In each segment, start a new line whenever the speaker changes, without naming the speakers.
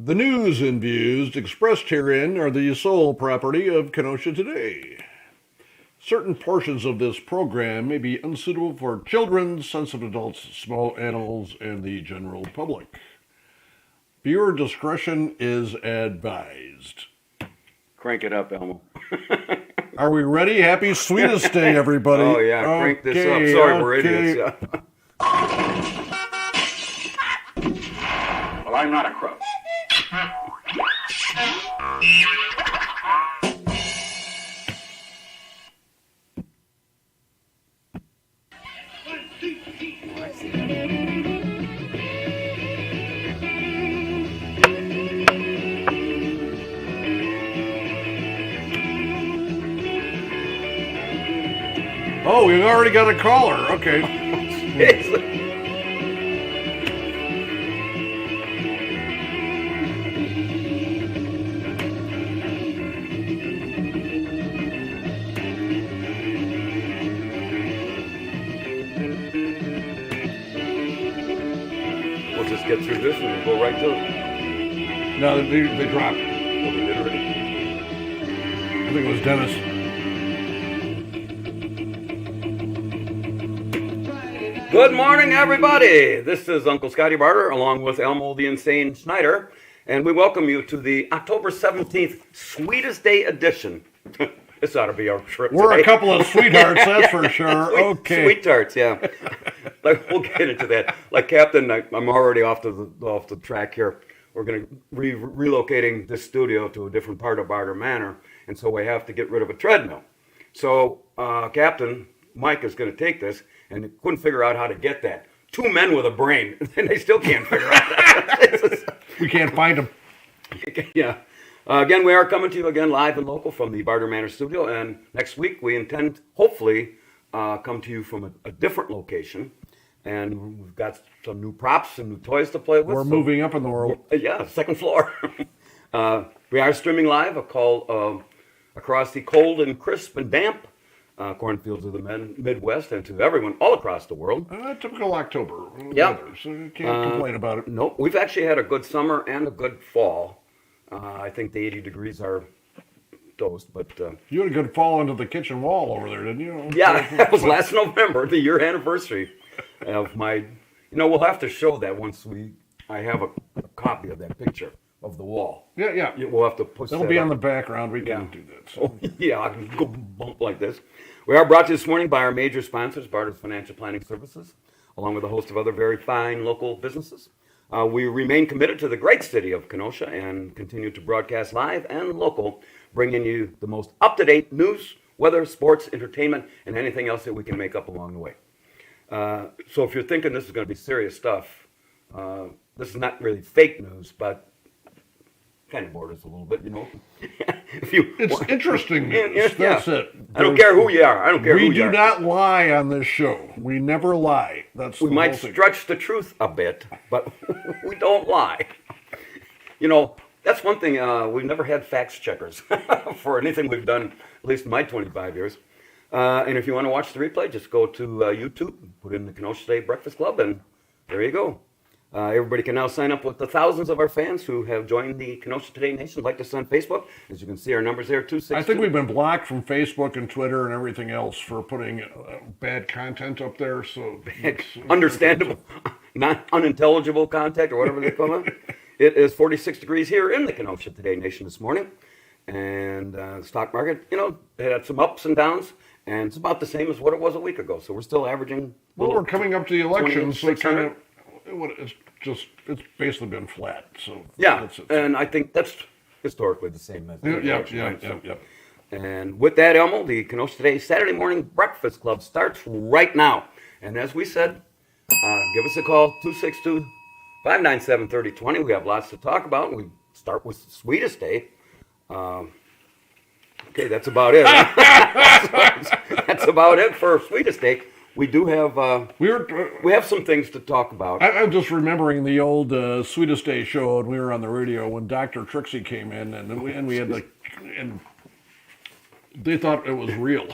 The news and views expressed herein are the sole property of Kenosha Today. Certain portions of this program may be unsuitable for children, sensitive adults, small animals, and the general public. Viewer discretion is advised.
Crank it up, Elmo.
Are we ready? Happy Sweetest Day, everybody.
Oh, yeah, crank this up. Sorry, we're idiots. Yeah.
Well, I'm not a crook.
Oh, we've already got a caller. Okay.
We'll just get through this and go right to it.
No, they dropped.
We'll be ready.
I think it was Dennis.
Good morning, everybody. This is Uncle Scottie Barter along with Elmo the Insane Schneider, and we welcome you to the October 17th Sweetest Day edition. This ought to be our trip.
We're
today.
a couple of sweethearts, that's for sure. Okay.
Sweet tarts, yeah. We'll get into that. Like Captain, I'm already off the track here. We're going to relocating this studio to a different part of Barter Manor, and so we have to get rid of a treadmill. So Captain Mike is going to take this, and they couldn't figure out how to get that. Two men with a brain, and they still can't figure out that.
We can't find them.
Yeah. Again, we are coming to you again live and local from the Barter Manor studio, and next week we intend, hopefully, come to you from a different location, and we've got some new props and new toys to play with.
We're moving up in the world.
Yeah, second floor. We are streaming live a call across the cold and crisp and damp cornfields of the Midwest and to everyone all across the world.
Typical October
Yeah.
weather, so you can't complain about it.
No, we've actually had a good summer and a good fall. I think the 80 degrees are toast, but
You had a good fall into the kitchen wall over there, didn't you?
yeah, that was last November, the year anniversary of my. We'll have to show that once I have a copy of that picture of the wall.
Yeah.
We'll have to push
That'll
that
be
up.
on the background. We
Yeah.
can't do that. So.
Yeah, I can go bump like this. We are brought to you this morning by our major sponsors, Barter's Financial Planning Services, along with a host of other very fine local businesses. We remain committed to the great city of Kenosha and continue to broadcast live and local, bringing you the most up-to-date news, weather, sports, entertainment, and anything else that we can make up along the way. So if you're thinking this is going to be serious stuff, this is not really fake news, but kind of borders a little bit,
It's interesting news.
Yeah.
That's it.
I don't care who you are. I don't care who
We
you are.
do not lie on this show. We never lie. That's
We
the
might
whole thing.
stretch the truth a bit, but we don't lie. That's one thing. We've never had fact checkers for anything we've done, at least in my 25 years. And if you want to watch the replay, just go to YouTube, put in the Kenosha State Breakfast Club, and there you go. Everybody can now sign up with the thousands of our fans who have joined the Kenosha Today Nation, like us on Facebook. As you can see, our numbers there, 262.
I think we've been blocked from Facebook and Twitter and everything else for putting bad content up there. So
Understandable, not unintelligible contact or whatever they call it. It is 46 degrees here in the Kenosha Today Nation this morning. And the stock market, it had some ups and downs. And it's about the same as what it was a week ago. So we're still averaging.
Well, we're coming up to the election, so it's
2,600.
it's basically been flat. So
Yeah,
that's it.
and I think that's historically the same as the election,
Yeah.
right? So- And with that, Elmo, the Kenosha Today Saturday Morning Breakfast Club starts right now. And as we said, give us a call, 262-597-3020. We have lots to talk about. We start with the Sweetest Day. Okay, that's about it. That's about it for Sweetest Day. We do have we have some things to talk about.
I'm just remembering the old Sweetest Day show, and we were on the radio when Dr. Trixie came in, and we had and they thought it was real.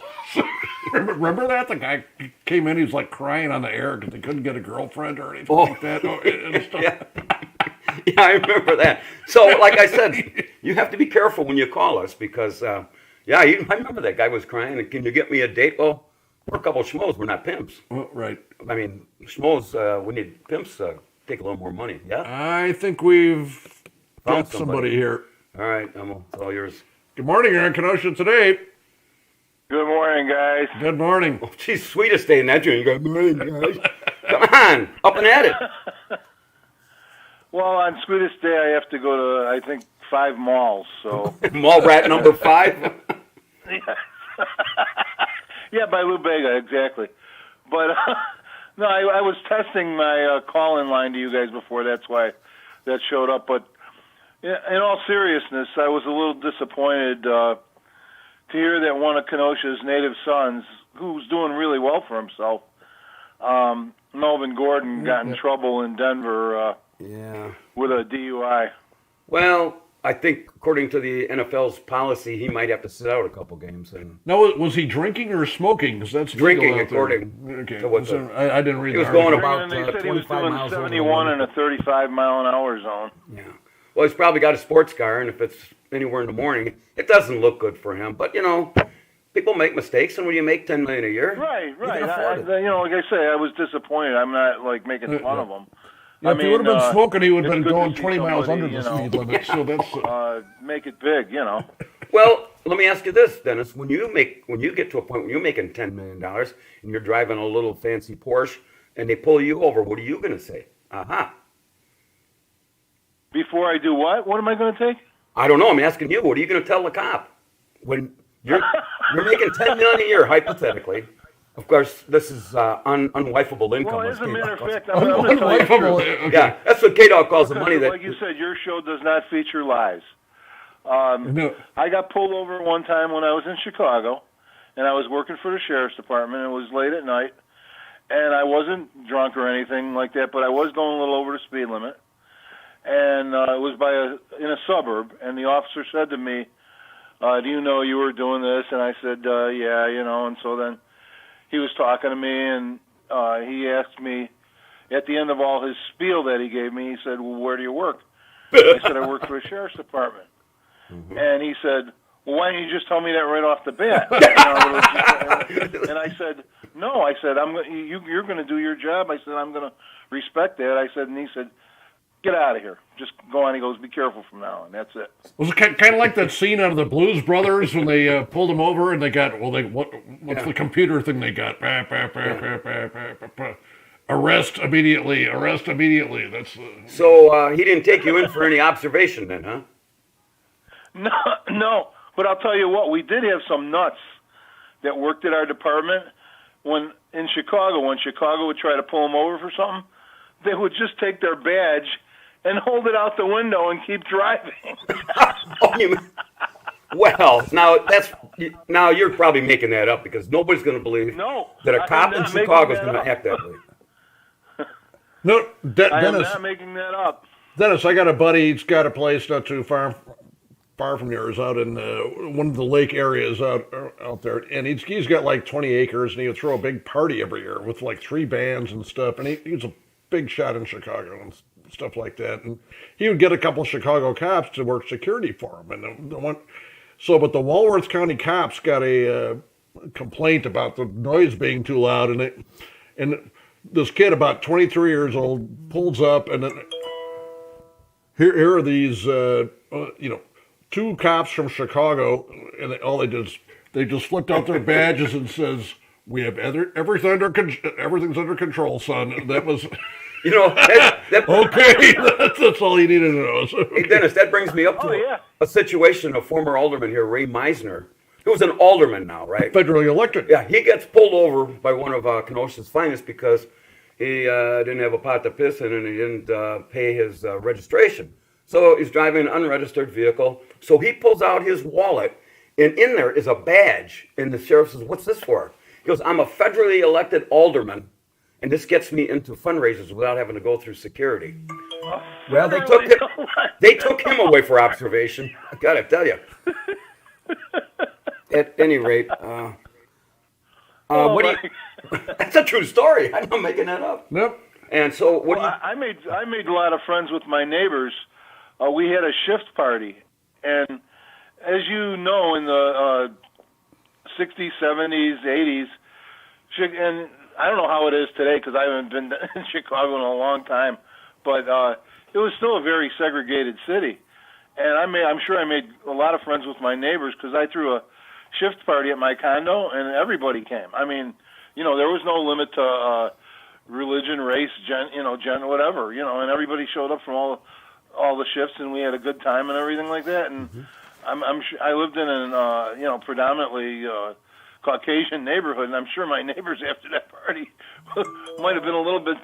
Remember that? The guy came in, he was like crying on the air because they couldn't get a girlfriend or anything like that. And stuff.
Yeah. Yeah, I remember that. So, like I said, you have to be careful when you call us because, I remember that guy was crying. And can you get me a date? Well, we're a couple of schmoes. We're not pimps.
Oh, right.
I mean, schmoes, we need pimps take a little more money. Yeah?
I think we've
Found
got somebody here.
All right, Elmo, it's all yours.
Good morning, you're in Kenosha today.
Good morning, guys.
Good morning.
Oh, geez, sweetest stay in that joint. You go, morning, guys. Come on, up and at it.
Well, on Sweetest Day, I have to go to, I think, 5 malls, so.
Mall rat number 5.
Yeah, by Lou Bega, exactly. But, no, I was testing my call-in line to you guys before, that's why that showed up. But in all seriousness, I was a little disappointed to hear that one of Kenosha's native sons, who's doing really well for himself, Melvin Gordon, got in trouble in Denver with a DUI.
Well, I think according to the NFL's policy, he might have to sit out a couple games. And
No, was he drinking or smoking? Because that's legal
drinking,
out there.
according
Okay.
to what
So I didn't read
he was
the
going
article.
about
And they said he was
25
doing
miles over the
71 in
limit.
a 35-mile-an-hour zone.
Yeah. Well, he's probably got a sports car, and if it's anywhere in the morning, it doesn't look good for him. But, people make mistakes, and when you make $10 million a year,
Right.
you can afford
I,
it.
like I say, I was disappointed. I'm not, making fun of him.
Yeah, if he would have been smoking, he would have
it's
been
good to
going
see
20 miles
somebody,
under the speed limit. So that's
make it big,
Well, let me ask you this, Dennis. When you get to a point when you're making $10 million and you're driving a little fancy Porsche and they pull you over, what are you going to say? Aha.
Before I do what? What am I going to take?
I don't know. I'm asking you. What are you going to tell the cop when you're making $10 million a year, hypothetically? Of course, this is unwifeable income.
Well, as a matter of fact,
I'm
I'm going to tell you the
unbelievable.
truth.
Okay.
Yeah, that's what K-Dog calls the money that.
Like you said, your show does not feature lies.
No.
I got pulled over one time when I was in Chicago, and I was working for the sheriff's department. It was late at night, and I wasn't drunk or anything like that, but I was going a little over the speed limit. And it was in a suburb, and the officer said to me, "Do you know you were doing this?" And I said, "Yeah, And so then he was talking to me, and he asked me at the end of all his spiel that he gave me. He said, "Well, where do you work?" I said, "I work for a sheriff's department." Mm-hmm. And he said, "Well, why didn't you just tell me that right off the bat?" And I said, "No." I said, "You're going to do your job." I said, "I'm going to respect that." I said, and he said, "Get out of here. Just go on." He goes, "Be careful from now on." That's it.
Was it kind of like that scene out of the Blues Brothers when they pulled him over and they got, what's the computer thing they got? Arrest immediately. That's
So he didn't take you in for any observation then, huh?
No. But I'll tell you what, we did have some nuts that worked at our department when Chicago would try to pull them over for something. They would just take their badge and hold it out the window and keep driving.
Well, now you're probably making that up because nobody's going to believe that a cop in Chicago is going to act that way.
No,
I am
Dennis.
not making that up.
Dennis, I got a buddy. He's got a place not too far from yours, out in one of the lake areas out there, and he's got like 20 acres, and he would throw a big party every year with like 3 bands and stuff, and he's a big shot in Chicago and stuff like that, and he would get a couple of Chicago cops to work security for him, and but the Walworth County cops got a complaint about the noise being too loud, and this kid about 23 years old pulls up, and then here are these 2 cops from Chicago, and all they did is they just flipped out their badges and says, "We have everything's under control, son." That was, okay. That's all you needed to know. So,
Hey, Dennis, that brings me up to a situation of former alderman here, Ray Meisner, who's an alderman now, right?
federally elected.
Yeah, he gets pulled over by one of Kenosha's finest because he didn't have a pot to piss in and he didn't pay his registration. So he's driving an unregistered vehicle. So he pulls out his wallet, and in there is a badge. And the sheriff says, "What's this for?" He goes, "I'm a federally elected alderman, and this gets me into fundraisers without having to go through security." Well, they took him away for observation. I gotta tell you. At any rate, what do you? That's a true story. I'm not making that up.
Nope.
And so, what
Well, I made a lot of friends with my neighbors. We had a shift party, and as you know, in the 60s, 70s, 80s, and I don't know how it is today because I haven't been in Chicago in a long time, but it was still a very segregated city. And I'm sure I made a lot of friends with my neighbors because I threw a shift party at my condo, and everybody came. I mean, there was no limit to religion, race, gen, whatever, and everybody showed up from all the shifts, and we had a good time and everything like that. And I'm sure I lived in an predominantly Caucasian neighborhood, and I'm sure my neighbors after that party might have been a little bit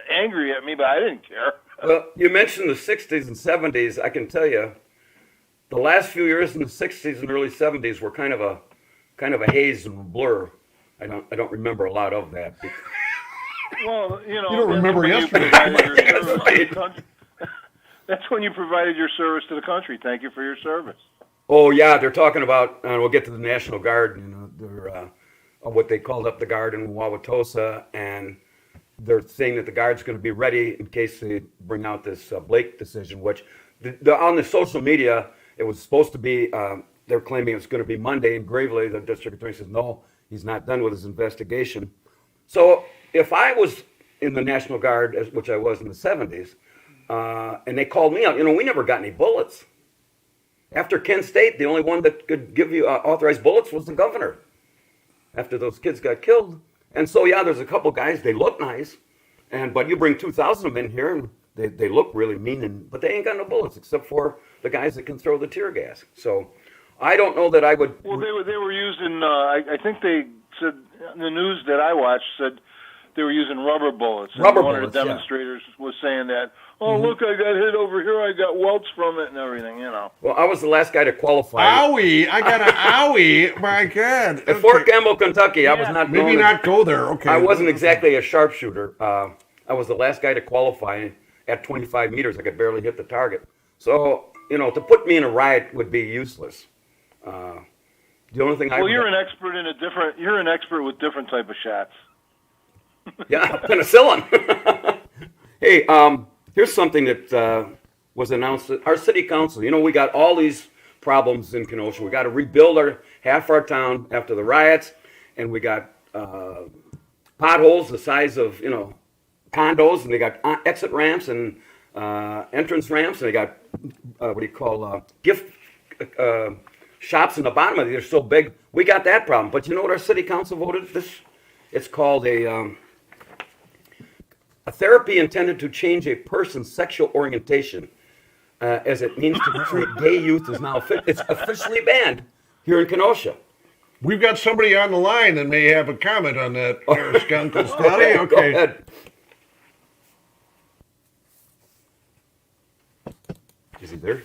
angry at me, but I didn't care.
Well, you mentioned the 60s and 70s. I can tell you, the last few years in the 60s and early 70s were kind of a haze and blur. I don't remember a lot of that.
Well,
You don't remember yesterday.
That's when you provided your service to the country. Thank you for your service.
Oh yeah, they're talking about, and we'll get to the National Guard. They're what they called up the Guard in Wauwatosa, and they're saying that the Guard's going to be ready in case they bring out this Blake decision. Which, on the social media, it was supposed to be. They're claiming it's going to be Monday, and Gravely, the district attorney, says no, he's not done with his investigation. So if I was in the National Guard, which I was in the 70s, and they called me out, we never got any bullets. After Kent State, the only one that could give you authorized bullets was the governor. After those kids got killed. And so, yeah, there's a couple guys, they look nice, but you bring 2,000 of them in here, and they look really mean, but they ain't got no bullets except for the guys that can throw the tear gas. So I don't know that I would...
Well, they were using, I think they said, the news that I watched said they were using rubber bullets. And one of the demonstrators was saying that, look, I got hit over here, I got welts from it and everything,
Well, I was the last guy to qualify.
Owie! I got an owie! My God.
At Fort Campbell, Kentucky, I was not...
Maybe not go there, okay.
I wasn't exactly a sharpshooter. I was the last guy to qualify. At 25 meters, I could barely hit the target. So, to put me in a riot would be useless. The only thing
you're an expert you're an expert with different type of shots.
Yeah, penicillin. Hey, here's something that was announced at our city council. We got all these problems in Kenosha. We got to rebuild half our town after the riots, and we got potholes the size of condos, and they got exit ramps and entrance ramps, and they got gift shops in the bottom of it. They're so big. We got that problem. But you know what our city council voted? It's called a therapy intended to change a person's sexual orientation, as it means to treat gay youth is now it's officially banned here in Kenosha.
We've got somebody on the line that may have a comment on that. Uncle Scottie. Okay.
Go ahead. Is he there?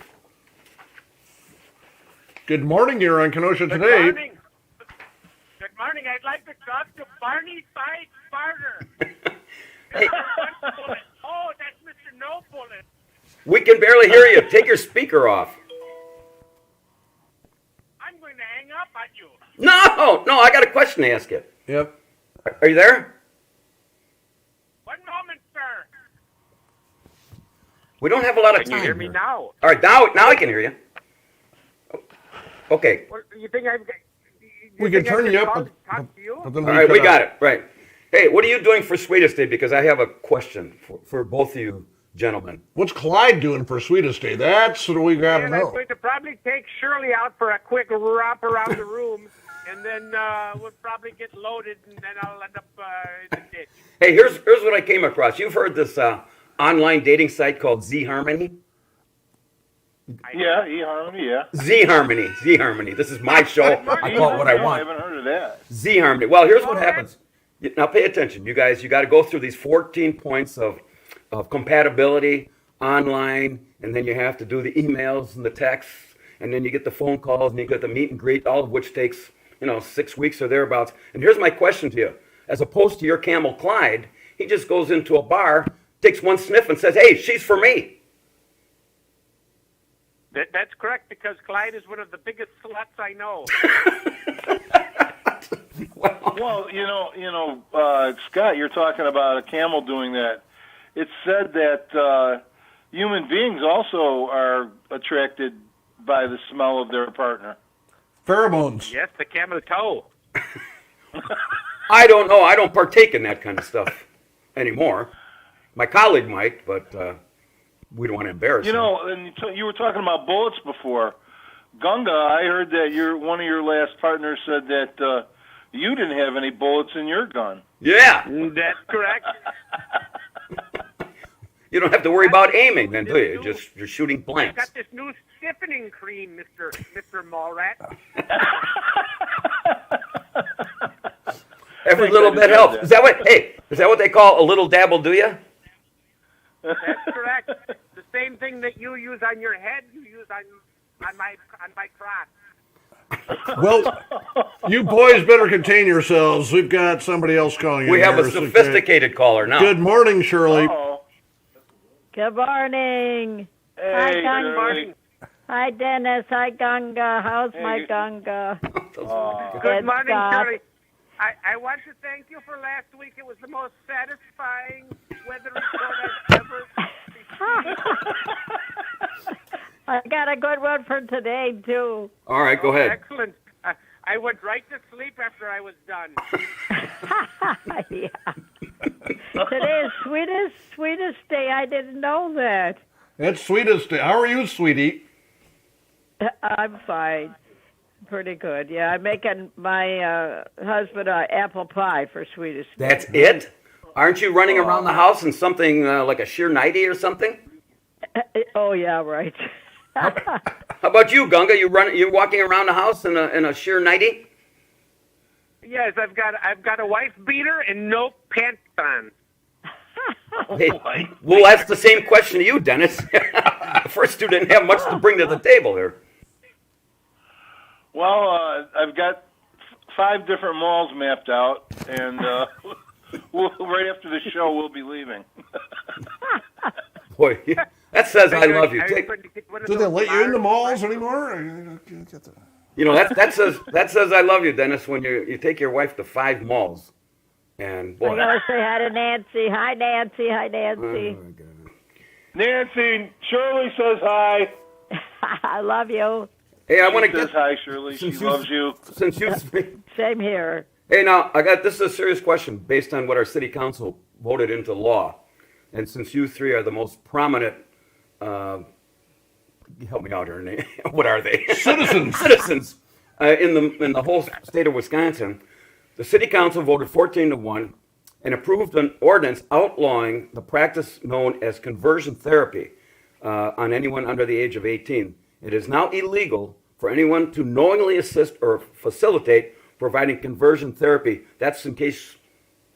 Good morning, you're on Kenosha Today.
Good morning. Good morning. I'd like to talk to Barney Fight Barter.
Hey.
Oh, that's Mr. No Bullet.
We can barely hear you. Take your speaker off.
I'm going to hang up on you.
No, I got a question to ask you.
Yep.
Are you there?
One moment, sir.
We don't have a lot of time.
Can you hear me
here.
now?
All right, now I can hear you. Okay.
Well, you think I've...
We can turn you up.
Talk to you?
But then
All right, we got it. Right. Hey, what are you doing for Sweetest Day? Because I have a question for both of you gentlemen.
What's Clyde doing for Sweetest Day? That's what we got to
And
know.
I'm going to probably take Shirley out for a quick romp around the room, and then we'll probably get loaded, and then I'll end up in the ditch.
Hey, here's what I came across. You've heard this online dating site called Z-Harmony?
Yeah, eHarmony, yeah.
Z-Harmony. This is my show. I call it what I want.
I haven't heard of that.
Z-Harmony. Well, here's what happens. Now pay attention, you guys. You got to go through these 14 points of compatibility online, and then you have to do the emails and the texts, and then you get the phone calls, and you get the meet and greet, all of which takes 6 weeks or thereabouts. And here's my question to you: as opposed to your camel Clyde, he just goes into a bar, takes one sniff, and says, "Hey, she's for me."
That's correct, because Clyde is one of the biggest sluts I know.
Well, Scott, you're talking about a camel doing that. it's said that human beings also are attracted by the smell of their partner.
Pheromones.
Yes, the camel toe.
I don't know. I don't partake in that kind of stuff anymore. My colleague might, but we don't want to embarrass
You
him.
know, and you were talking about bullets before. Gunga, I heard that one of your last partners said that you didn't have any bullets in your gun.
Yeah.
That's correct.
You don't have to worry about aiming then, do you? You're shooting
I've
blanks.
got this new stiffening cream, Mr. Mallrat.
Every little bit helps. Is that what they call a little dab will do you?
That's correct. The same thing that you use on your head, you use on my crotch.
Well, you boys better contain yourselves. We've got somebody else calling in.
We have
here,
a
so-
sophisticated caller now.
Good morning, Shirley.
Oh,
Good morning.
hey,
Hi,
Good
Gunga.
morning.
Hi, Dennis. Hi, Gunga. How's my Gunga?
Good morning,
Scott.
Shirley. I want to thank you for last week. It was the most satisfying weather report I've ever received.
I got a good one for today, too.
All right, go ahead.
Excellent. I went right to sleep after I was done.
Yeah. Today is sweetest day. I didn't know that.
That's sweetest. How are you, sweetie?
I'm fine. Pretty good. Yeah, I'm making my husband apple pie for sweetest day.
That's it? Aren't you running around the house in something like a sheer nightie or something?
Oh, yeah, right.
How about you, Gunga? You walking around the house in a sheer nightie?
Yes, I've got a wife beater and no pants on.
Hey, well, that's the same question to you, Dennis. The first two didn't have much to bring to the table here.
well, I've got 5 different malls mapped out, and right after the show, we'll be leaving.
Boy, that says I love you.
Do they let you in the malls anymore?
You know that says I love you, Dennis. When you take your wife to 5 malls, and
I
boy,
gotta say hi to Nancy. Hi, Nancy. Hi, Nancy.
Nancy, Shirley says hi.
I love you.
hey, I want to
She says
get
hi, Shirley. She loves you.
since you.
Same here.
Hey, now this is a serious question based on what our city council voted into law, and since you 3 are the most prominent, help me out here. What are they?
Citizens.
Citizens in the whole state of Wisconsin. The city council voted 14-1 and approved an ordinance outlawing the practice known as conversion therapy on anyone under the age of 18. It is now illegal for anyone to knowingly assist or facilitate providing conversion therapy. That's in case,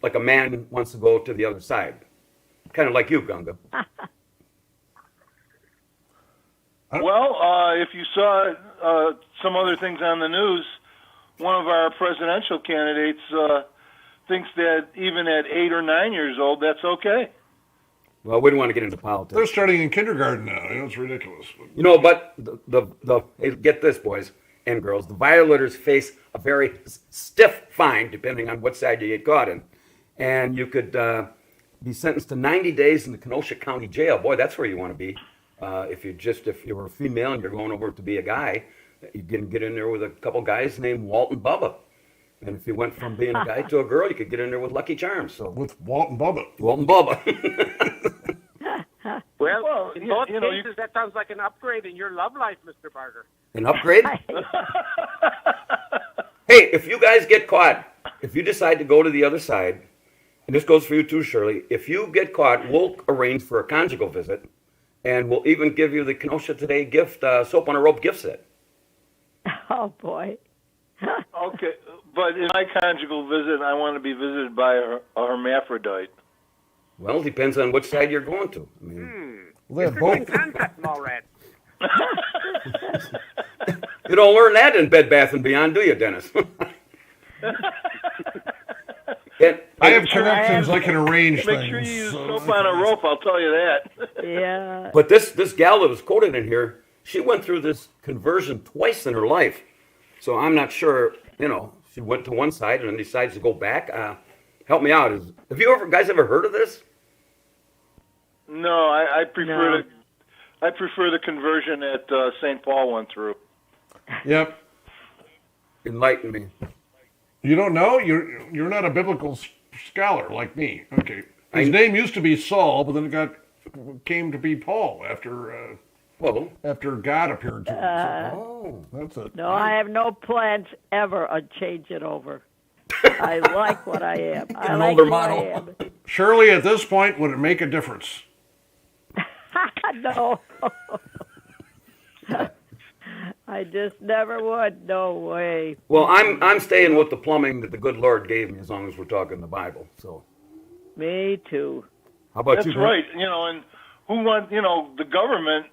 like, a man wants to go to the other side. Kind of like you, Gunga.
Well, if you saw some other things on the news, one of our presidential candidates thinks that even at 8 or 9 years old, that's okay.
Well, we don't want to get into politics.
They're starting in kindergarten now. You know, it's ridiculous.
You know, but hey, get this, boys and girls, the violators face a very stiff fine, depending on what side you get caught in. And you could be sentenced to 90 days in the Kenosha County Jail. Boy, that's where you want to be. If you were a female and you're going over to be a guy, you can get in there with a couple guys named Walt and Bubba. And if you went from being a guy to a girl, you could get in there with Lucky Charms. So
With Walt and Bubba.
Walt and Bubba.
Well, in both
you know,
cases, that sounds like an upgrade in your love life, Mr. Barger.
An upgrade? Hey, if you guys get caught, if you decide to go to the other side, and this goes for you too, Shirley, if you get caught, we'll arrange for a conjugal visit, and we'll even give you the Kenosha Today gift, soap on a rope gift set.
Oh, boy.
Okay, but in my conjugal visit, I want to be visited by a hermaphrodite.
Well, it depends on which side you're going to. I mean,
Well, they have both.
Concept, Mallrat.
you don't learn that in Bed Bath & Beyond, do you, Dennis?
I have connections. I can arrange
Make
things.
sure you use
so-
soap on a rope, I'll tell you that.
Yeah.
But this gal that was quoted in here, she went through this conversion twice in her life. So I'm not sure, she went to one side and then decides to go back. Help me out. Have you guys ever heard of this?
No, I prefer
No.
I prefer the conversion that St. Paul went through.
Yep.
Enlighten me.
You don't know? You're not a biblical scholar like me. Okay. His
I-
name used to be Saul, but then came to be Paul
Well,
after God appeared to him.
oh.
So that's it.
No, I have no plans ever to change it over. I like what I am. I
An
like
older
who I
model.
am.
Surely at this point, would it make a difference?
No. I just never would. No way.
Well, I'm staying with the plumbing that the good Lord gave me as long as we're talking the Bible. So,
Me too.
how about
That's
you?
right. And who the government?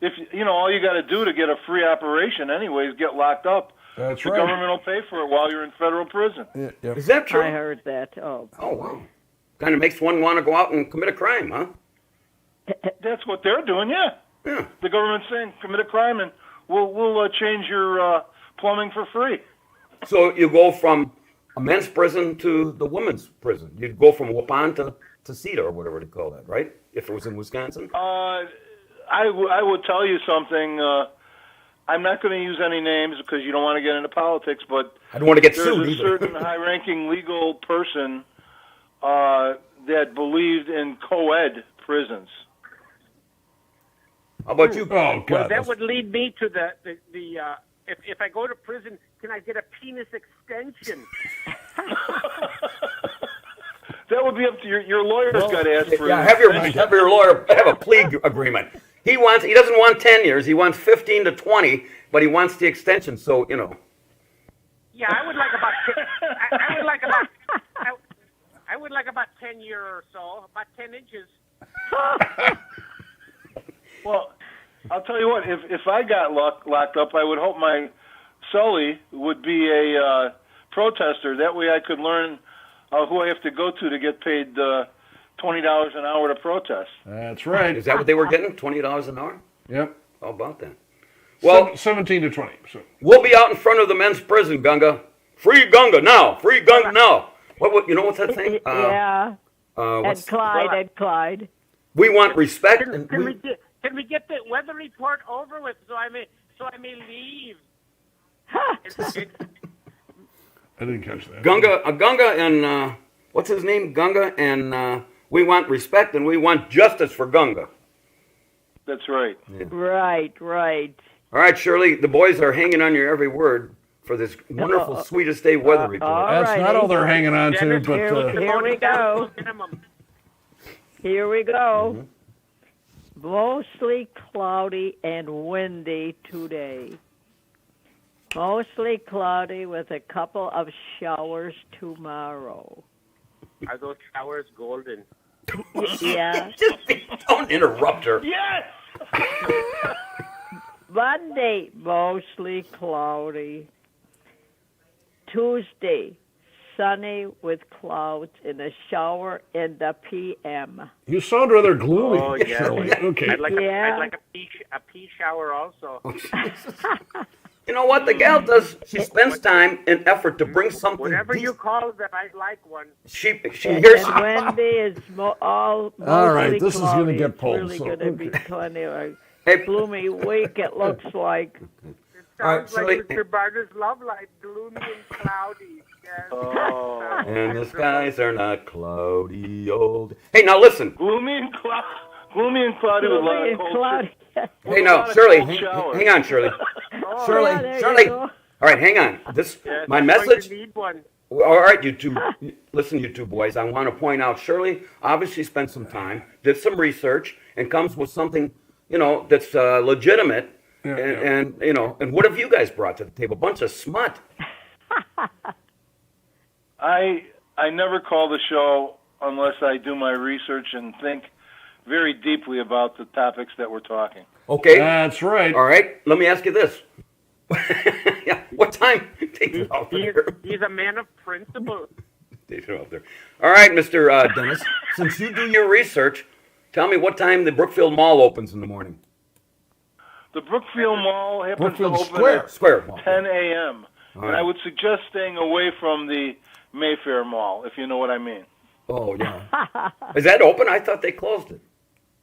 If all you got to do to get a free operation, anyways, get locked up.
That's
The
right.
government will pay for it while you're in federal prison.
Yep.
Is that true?
I heard that. Oh.
Oh, wow. Kind of makes one want to go out and commit a crime, huh?
That's what they're doing. Yeah.
Yeah.
The government's saying commit a crime and we'll change your plumbing for free.
So you go from a men's prison to the women's prison. You'd go from Waupun to Cedar or whatever they call that, right? If it was in Wisconsin.
I would tell you something. I'm not going to use any names because you don't want to get into politics, but
I don't want to get
there's
sued
a
either.
certain high-ranking legal person that believed in co-ed prisons.
How about you?
Oh
Well,
God.
that would lead me to the if I go to prison, can I get a penis extension?
That would be up to your lawyer's got to ask for
Yeah,
it.
have your lawyer have a plea agreement. He doesn't want 10 years. He wants 15 to 20, but he wants the extension. So
Yeah, I would like about I would like about 10 years or so, about 10 inches.
Well, I'll tell you what. If I got locked up, I would hope my Sully would be a protester. That way, I could learn who I have to go to get paid $20 an hour to protest.
That's right.
is that what they were getting? $20 an hour?
Yep.
How about that? Well,
17 to 20. So.
we'll be out in front of the men's prison, Gunga. Free Gunga now. Free Gunga now. What? You know what's that thing?
Yeah. And
What's,
Clyde.
we want respect. And
Can we get the weather report over with so I may leave?
I didn't catch that.
Gunga and what's his name? Gunga and we want respect and we want justice for Gunga.
That's right.
Right.
All right, Shirley, the boys are hanging on your every word for this wonderful, sweetest day weather report.
all
That's
right,
not all they're hanging on to,
Dennis,
but
Here we go.
Minimum.
Here we go. Mostly cloudy and windy today. Mostly cloudy with a couple of showers tomorrow.
Are those showers golden?
Yeah.
Don't interrupt her.
Yes.
Monday, mostly cloudy. Tuesday, sunny with clouds and a shower in the p.m.
you sound rather gloomy,
Oh, yeah.
Shirley. Okay.
I'd like
Yeah.
I'd like a pea shower also.
You know what the gal does? She spends time and effort to bring something.
Whatever you call them, I'd like one.
She
And
hears.
Wednesday is mostly
right, this is gonna
cloudy.
get
It's
pulled,
really
so,
going to be
okay.
plenty of a
Hey,
gloomy week, it looks like.
It
All right,
sounds like
Shirley.
Mr. Barter's love life, gloomy and cloudy. Yes.
Oh.
and the skies are not cloudy old. Hey, now listen.
Gloomy and cloudy with a lot
Gloomy
of
and
cold.
cloudy.
Hey,
a
now,
lot of
Shirley,
cold showers.
hang on, Shirley.
Oh,
Shirley,
yeah, there you
Shirley.
go.
All right, hang on.
yes,
My
I'm going
message.
to need one.
All right, you two. Listen, you two boys. I want to point out. Shirley obviously spent some time, did some research, and comes with something, that's legitimate.
Yeah,
And what have you guys brought to the table? A bunch of smut.
I never call the show unless I do my research and think very deeply about the topics that we're talking.
Okay.
That's right.
All right. Let me ask you this. Yeah. What time? Take it off there.
He's a man of principle.
Take it off there. All right, Mr. Dennis. Since you do your research, tell me what time the Brookfield Mall opens in the morning.
The Brookfield Mall happens
Brookfield
to open
Square.
at
Square Mall.
10 a.m.
All
And
right.
I would suggest staying away from the Mayfair Mall, if you know what I mean.
Oh, yeah. Is that open? I thought they closed it.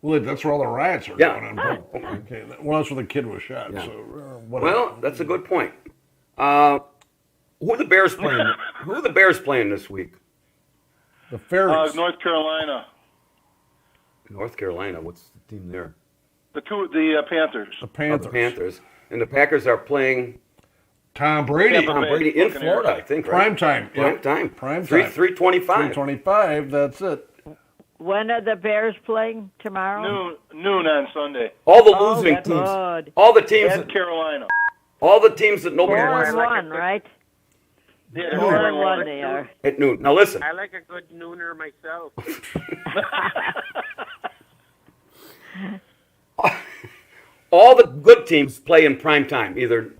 Well, that's where all the riots are
Yeah.
going on. Okay. Well, that's where the kid was shot.
Yeah.
So, whatever.
Well, that's a good point. Who are the Bears playing? Who are the Bears playing this week?
The Fairies.
North Carolina.
North Carolina. What's the team there?
The Panthers.
The
Oh,
Panthers.
the Panthers. And the Packers are playing
Tom Brady.
Tampa
Tom
Bay
Brady in
Buccaneers.
Florida, I think,
Prime
right?
time.
Prime
Yep.
time.
Prime
Three-
time.
3:25.
3:25. That's it.
When are the Bears playing tomorrow?
Noon on Sunday.
All the
Oh,
losing
that's
teams.
good.
All the teams.
At Carolina.
All the teams that nobody
4-1,
wants
right?
Yeah,
4-1 they are.
at noon. Now listen.
I like a good nooner myself.
All the good teams play in prime time, either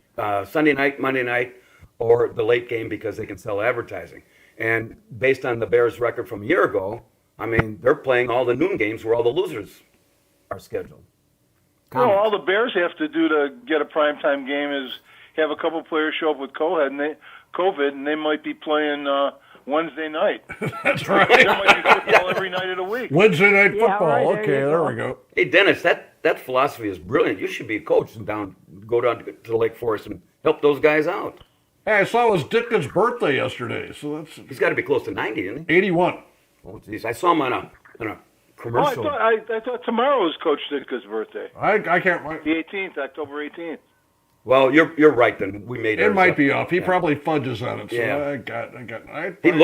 Sunday night, Monday night, or the late game because they can sell advertising. And based on the Bears' record from a year ago, I mean, they're playing all the noon games where all the losers are scheduled.
Well, all the Bears have to do to get a primetime game is have a couple players show up with COVID, and they might be playing Wednesday night.
That's right.
There might be football every night of the week.
Wednesday night
Yeah,
football.
right, there
Okay,
you
there
go.
we go.
Hey, Dennis, that philosophy is brilliant. You should be a coach and go down to Lake Forest and help those guys out.
Hey, I saw it was Ditka's birthday yesterday, so that's
He's got to be close to 90, isn't he?
81.
Oh, geez. I saw him on a
Oh,
commercial.
I thought tomorrow was Coach Ditka's birthday.
I can't.
The 18th, October 18th.
Well, you're right then. We made
It might
up.
be off. He
Yeah.
probably fudges on it. So
Yeah.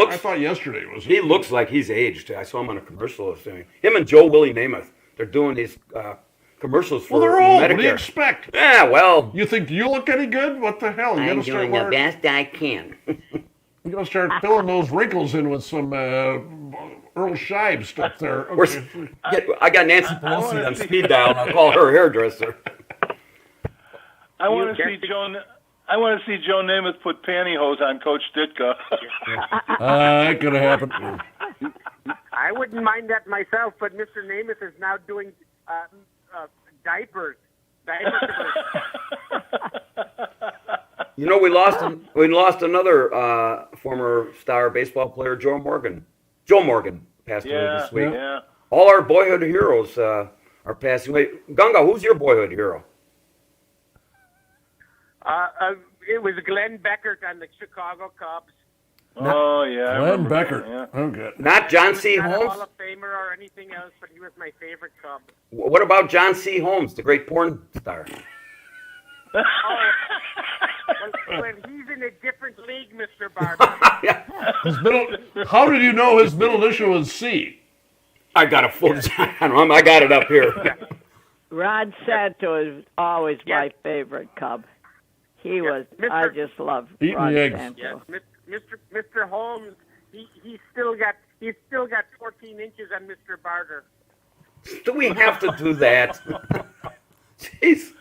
I thought yesterday was.
He looks like he's aged. I saw him on a commercial. Him and Joe Willie Namath. They're doing these commercials for
Well, they're old.
Medicare.
What do you expect?
Yeah, well,
You think you look any good? What the hell? You
I'm
gotta start
doing the
wearing,
best I can.
You gotta start filling those wrinkles in with some Earl Scheib stuff there.
Where's-
Okay.
I got Nancy Pelosi on speed dial. I'll call her hairdresser.
I want to see Joe Namath put pantyhose on Coach Ditka.
That could have happened.
I wouldn't mind that myself, but Mr. Namath is now doing diapers.
You know, we lost another former star baseball player, Joe Morgan. Joe Morgan passed away
Yeah,
this week.
yeah.
All our boyhood heroes are passing away. Gunga, who's your boyhood hero?
It was Glenn Beckert on the Chicago Cubs.
Oh, yeah. I
Glenn
remember that,
Beckert.
yeah.
Okay.
Not John
He was
C.
not a
Holmes?
Hall of Famer or anything else, but he was my favorite Cub.
What about John C. Holmes, the great porn star?
Well, he's in a different league, Mr. Barber.
Yeah.
How did you know his middle initial was C?
I got a full I got it up here.
Ron Santo is always my favorite Cub. He was. I just love
Eating
Ron
the eggs.
Santo.
Yes, Mr. Holmes, he's still got 14 inches on Mr. Barter.
Do we have to do that? Jeez.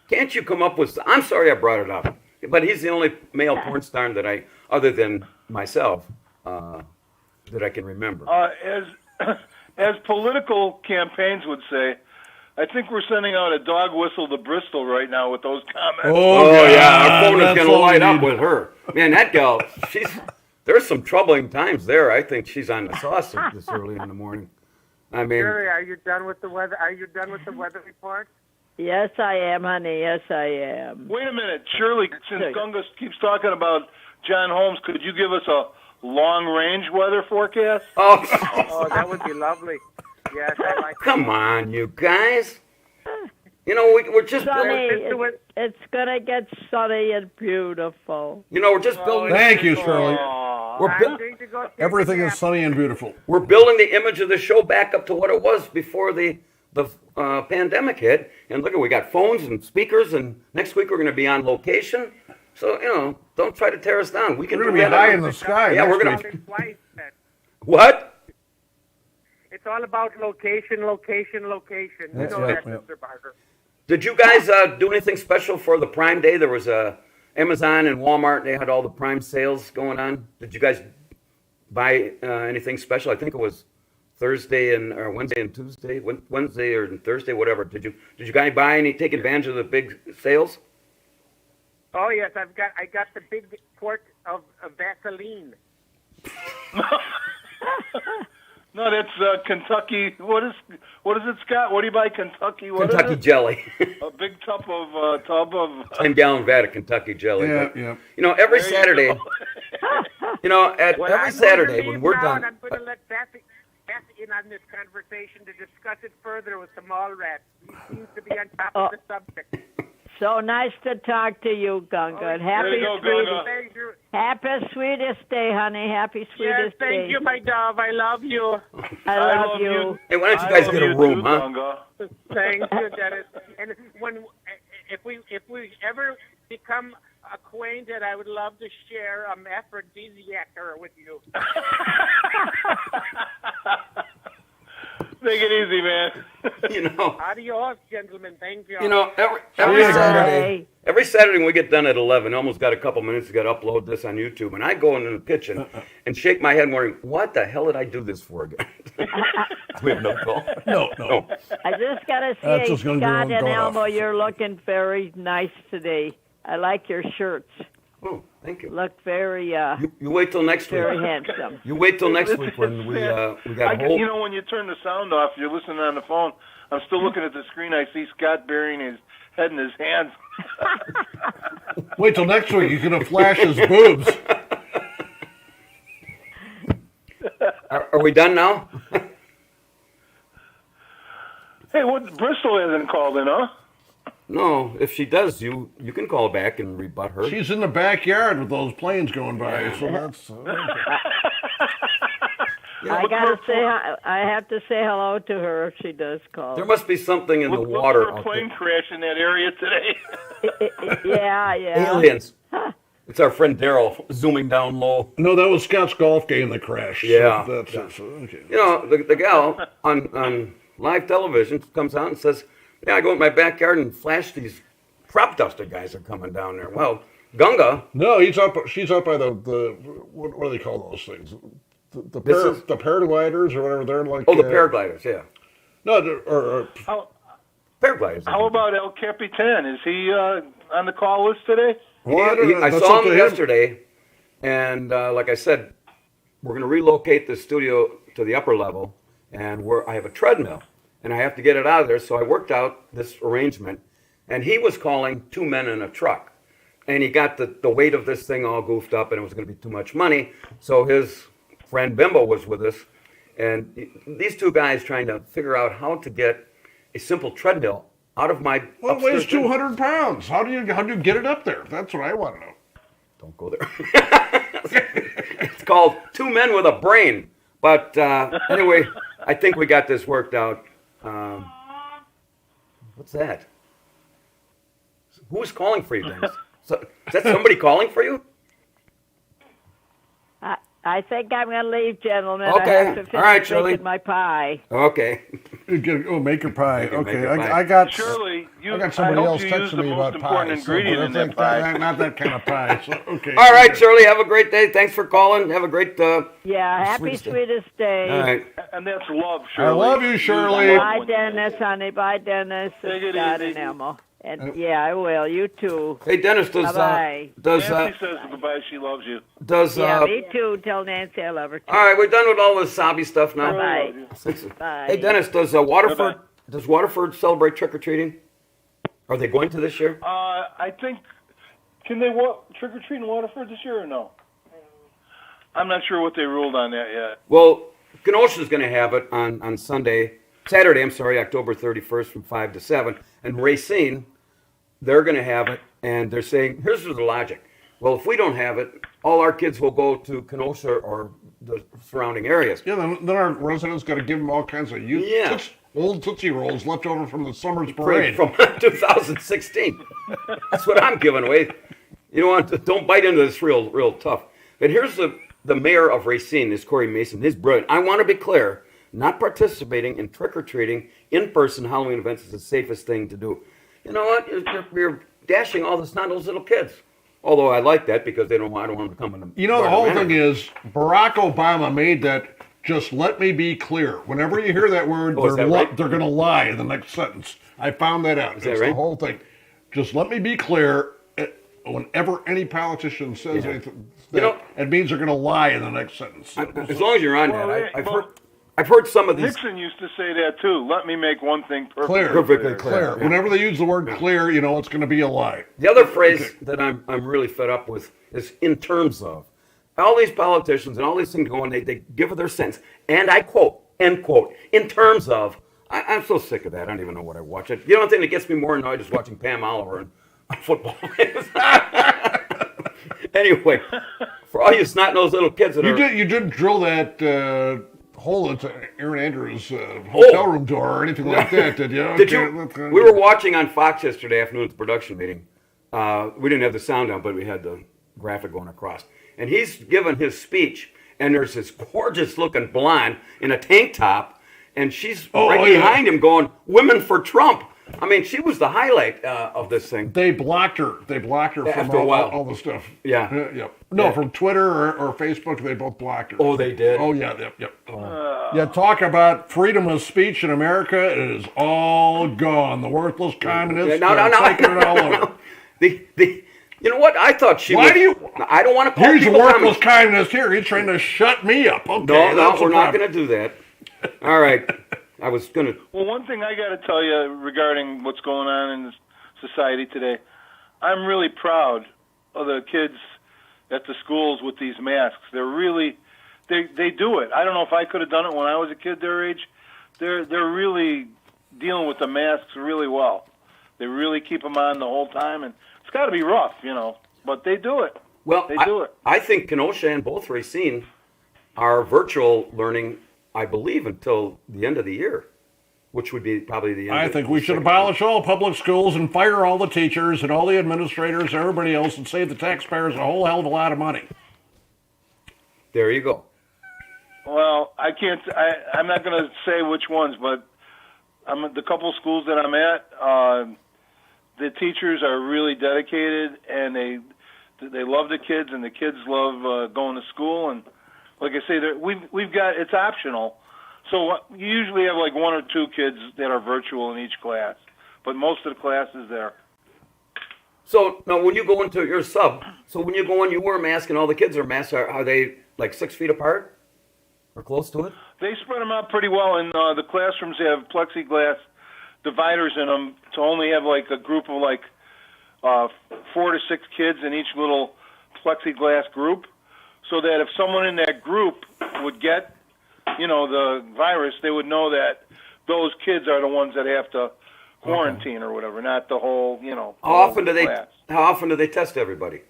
Can't you come up with... I'm sorry I brought it up. But he's the only male porn star that other than myself, that I can remember.
As political campaigns would say, I think we're sending out a dog whistle to Bristol right now with those comments.
Oh yeah, our phone is
that's
going to
all we
light up
need.
with her. Man, that gal, there's some troubling times there. I think she's on the sauce this early in the morning. I mean,
Jerry, are you done with the weather? Are you done with the weather report?
Yes, I am, honey. Yes, I am.
Wait a minute, Shirley, since Gunga keeps talking about John Holmes, could you give us a long-range weather forecast?
Oh, that would be lovely. Yes, I like
come on, you guys. You know, we're just
Sunny.
building,
It's gonna get sunny and beautiful.
we're just building.
Thank you, Shirley.
We're,
I'm
bu-
going to go take
Everything
a
is
nap.
sunny and beautiful.
we're building the image of the show back up to what it was before the pandemic hit. And look, we got phones and speakers, and next week we're going to be on location. So, don't try to tear us down. We can
We're
do
going to be
that.
high in the sky.
Yeah, we're
next
gonna-
week.
Twice, then.
What?
It's all about location.
That's
You know
right,
that,
yeah.
Mr. Barter.
Did you guys do anything special for the Prime Day? There was Amazon and Walmart. They had all the Prime sales going on. Did you guys buy anything special? I think it was Thursday or Wednesday and Tuesday, Wednesday or Thursday, whatever. Did you guys take advantage of the big sales?
Oh yes, I got the big quart of Vaseline.
No, that's Kentucky. What is it, Scott? What do you buy, Kentucky? What
Kentucky
is it?
jelly.
A big tub of
10-gallon vat of Kentucky jelly.
Yeah,
But,
yeah.
You know, every
There you
Saturday,
go.
Well,
every
I'm
Saturday
going to
when
leave
we're
now,
done.
and I'm going to let Kathy in on this conversation to discuss it further with the mall rats. He seems to be on top of the subject.
So nice to talk to you, Gunga.
There you go, Gunga.
Thank you.
Happy sweetest day, honey. Happy
Yes,
sweetest day.
thank you, my dove. I love you.
I love you.
Hey, why don't you
I
guys
love
get a
you
room,
too,
huh?
Gunga.
Thank you, Dennis. And if we ever become acquainted, I would love to share an aphrodisiac with you.
Take it easy, man.
You know,
Adios, gentlemen. Thank you.
you know, every
Bye.
Saturday. Every Saturday when we get done at 11, almost got a couple minutes to get upload this on YouTube, and I go into the kitchen and shake my head wondering, what the hell did I do this for again? We have no call.
No.
I just got to
That's
say,
just gonna
Scott
go
and
off.
Elmo, you're looking very nice today. I like your shirts.
Oh, thank you.
Look very,
You wait till next week.
very handsome.
You wait till next week when we got a whole.
You know, when you turn the sound off, you're listening on the phone. I'm still looking at the screen. I see Scott burying his head in his hands.
Wait till next week. You're gonna flash his boobs.
Are we done now?
Hey, what? Bristol hasn't called in, huh?
No. If she does, you can call back and rebut her.
She's in the backyard with those planes going by. So that's.
I gotta say, I have to say hello to her if she does call.
There must be something in the
Look
water
for a
out
plane
there.
crash in that area today.
Yeah.
Aliens. It's our friend Daryl zooming down low.
No, that was Scott's golf game that crashed. So
Yeah.
that's it. So, okay.
You know, the gal on live television comes out and says, "Yeah, I go in my backyard and flash these crop duster guys are coming down there." Well, Gunga.
No, he's up. She's up by the what do they call those things? The paragliders or whatever they're like.
Oh, the paragliders. Yeah,
No,
paragliders.
How about El Capitan? Is he on the call list today?
I
that's
saw
up to
him yesterday, and like I said, we're going to relocate the studio to the upper level, and I have a treadmill, and I have to get it out of there. So I worked out this arrangement, and he was calling 2 men in a truck, and he got the weight of this thing all goofed up, and it was going to be too much money. So his friend Bimbo was with us, and these two guys trying to figure out how to get a simple treadmill out of my
Well, it weighs
upstairs room.
200 pounds. How do you get it up there? That's what I want to know.
Don't go there. It's called Two Men with a Brain. But anyway, I think we got this worked out. What's that? Who's calling for you, Dennis? So, is that somebody calling for you?
I think I'm going to leave, gentlemen.
Okay.
I have to finish
All right, Shirley.
making my pie.
Okay.
Oh, make your pie.
Make
Okay,
your pie.
I got.
Surely,
I got somebody
hope
else
you use
texting
the
me
most
about
important
pie.
ingredient in that pie.
Not that kind of pie. So, okay.
All right, Shirley, have a great day. Thanks for calling. Have a great
Yeah, happy
Sweetest day.
sweetest day.
all right.
And that's love, Shirley.
I love you, Shirley.
Bye, Dennis, honey. Bye, Dennis.
Take it
Scott
easy.
and Elmo. And yeah, I will. You too.
Hey, Dennis,
Bye-bye.
Nancy says goodbye. She loves you.
Yeah, me too. Tell Nancy I love her too.
all right, we're done with all this sobby stuff now.
Bye. Bye.
Hey, Dennis, does Waterford celebrate trick or treating? Are they going to this year?
I think. Can they trick or treat in Waterford this year or no? I'm not sure what they ruled on that yet.
Well, Kenosha's going to have it on Saturday, October 31st from 5 to 7. And Racine, they're going to have it, and they're saying, here's the logic. Well, if we don't have it, all our kids will go to Kenosha or the surrounding areas.
Yeah, then our residents got to give them all kinds of old Tootsie Rolls left over from the summer's parade.
From 2016. That's what I'm giving away. You don't bite into this real tough. But here's the mayor of Racine, this Corey Mason. He's brilliant. I want to be clear. Not participating in trick-or-treating in-person Halloween events is the safest thing to do. You know what? You're dashing all the snot-nosed little kids. Although I like that because I don't want them to come in.
You know, the whole thing is Barack Obama made that. Just let me be clear. Whenever you hear that word, they're going to lie in the next sentence. I found that out.
Is that
It's
right?
the whole thing. Just let me be clear. Whenever any politician says anything, it means they're going to lie in the next sentence.
As long as you're on that, I've heard. I've heard some of these.
Nixon used to say that too. Let me make one thing
Clear.
Perfectly clear.
Clear. Whenever they use the word clear, you know it's going to be a lie.
The other phrase that I'm really fed up with is in terms of. All these politicians and all these things going, they give their sense. And I quote, end quote, in terms of. I'm so sick of that. I don't even know what I watch. The only thing that gets me more annoyed is watching Pam Oliver and football. Anyway, for all you snot-nosed little kids that
You didn't drill that hole into Aaron Andrews' hotel room door or anything like that, did you?
Did you? We were watching on Fox yesterday afternoon at the production meeting. We didn't have the sound on, but we had the graphic going across. And he's given his speech, and there's this gorgeous-looking blonde in a tank top, and she's behind him going, "Women for Trump." I mean, she was the highlight of this thing.
They blocked her. They blocked her from
After a while.
all the stuff.
Yeah.
Yep. No,
Yeah.
from Twitter or Facebook, they both blocked her.
Oh, they did?
Oh, yeah. Yep. Yeah, talk about freedom of speech in America. It is all gone. The worthless communists are taking it all over.
You know what? I thought she
Why
was.
do you?
I don't want to call
Here's a
people
worthless
communists.
communist here. He's trying to shut me up. Okay,
No,
that's
we're
the
not
problem.
going to do that. All right. I was going to.
Well, one thing I got to tell you regarding what's going on in society today, I'm really proud of the kids at the schools with these masks. They're really, they do it. I don't know if I could have done it when I was a kid their age. They're really dealing with the masks really well. They really keep them on the whole time, and it's got to be rough, but they do it.
Well,
They do it.
I think Kenosha and both Racine are virtual learning, I believe, until the end of the year, which would be probably the end.
I think we should abolish all public schools and fire all the teachers and all the administrators and everybody else and save the taxpayers a whole hell of a lot of money.
There you go.
Well, I can't. I'm not going to say which ones, but the couple schools that I'm at. The teachers are really dedicated, and they love the kids, and the kids love going to school. And like I say, we've got it's optional, so you usually have like one or two kids that are virtual in each class, but most of the class is there.
So now, when you go into your sub, when you go in, you wear a mask, and all the kids are masked. Are they like 6 feet apart or close to it?
They spread them out pretty well, and the classrooms have plexiglass dividers in them to only have like a group of like 4 to 6 kids in each little plexiglass group, so that if someone in that group would get, the virus, they would know that those kids are the ones that have to quarantine or whatever, not the whole,
How often do they?
class.
How often do they test everybody?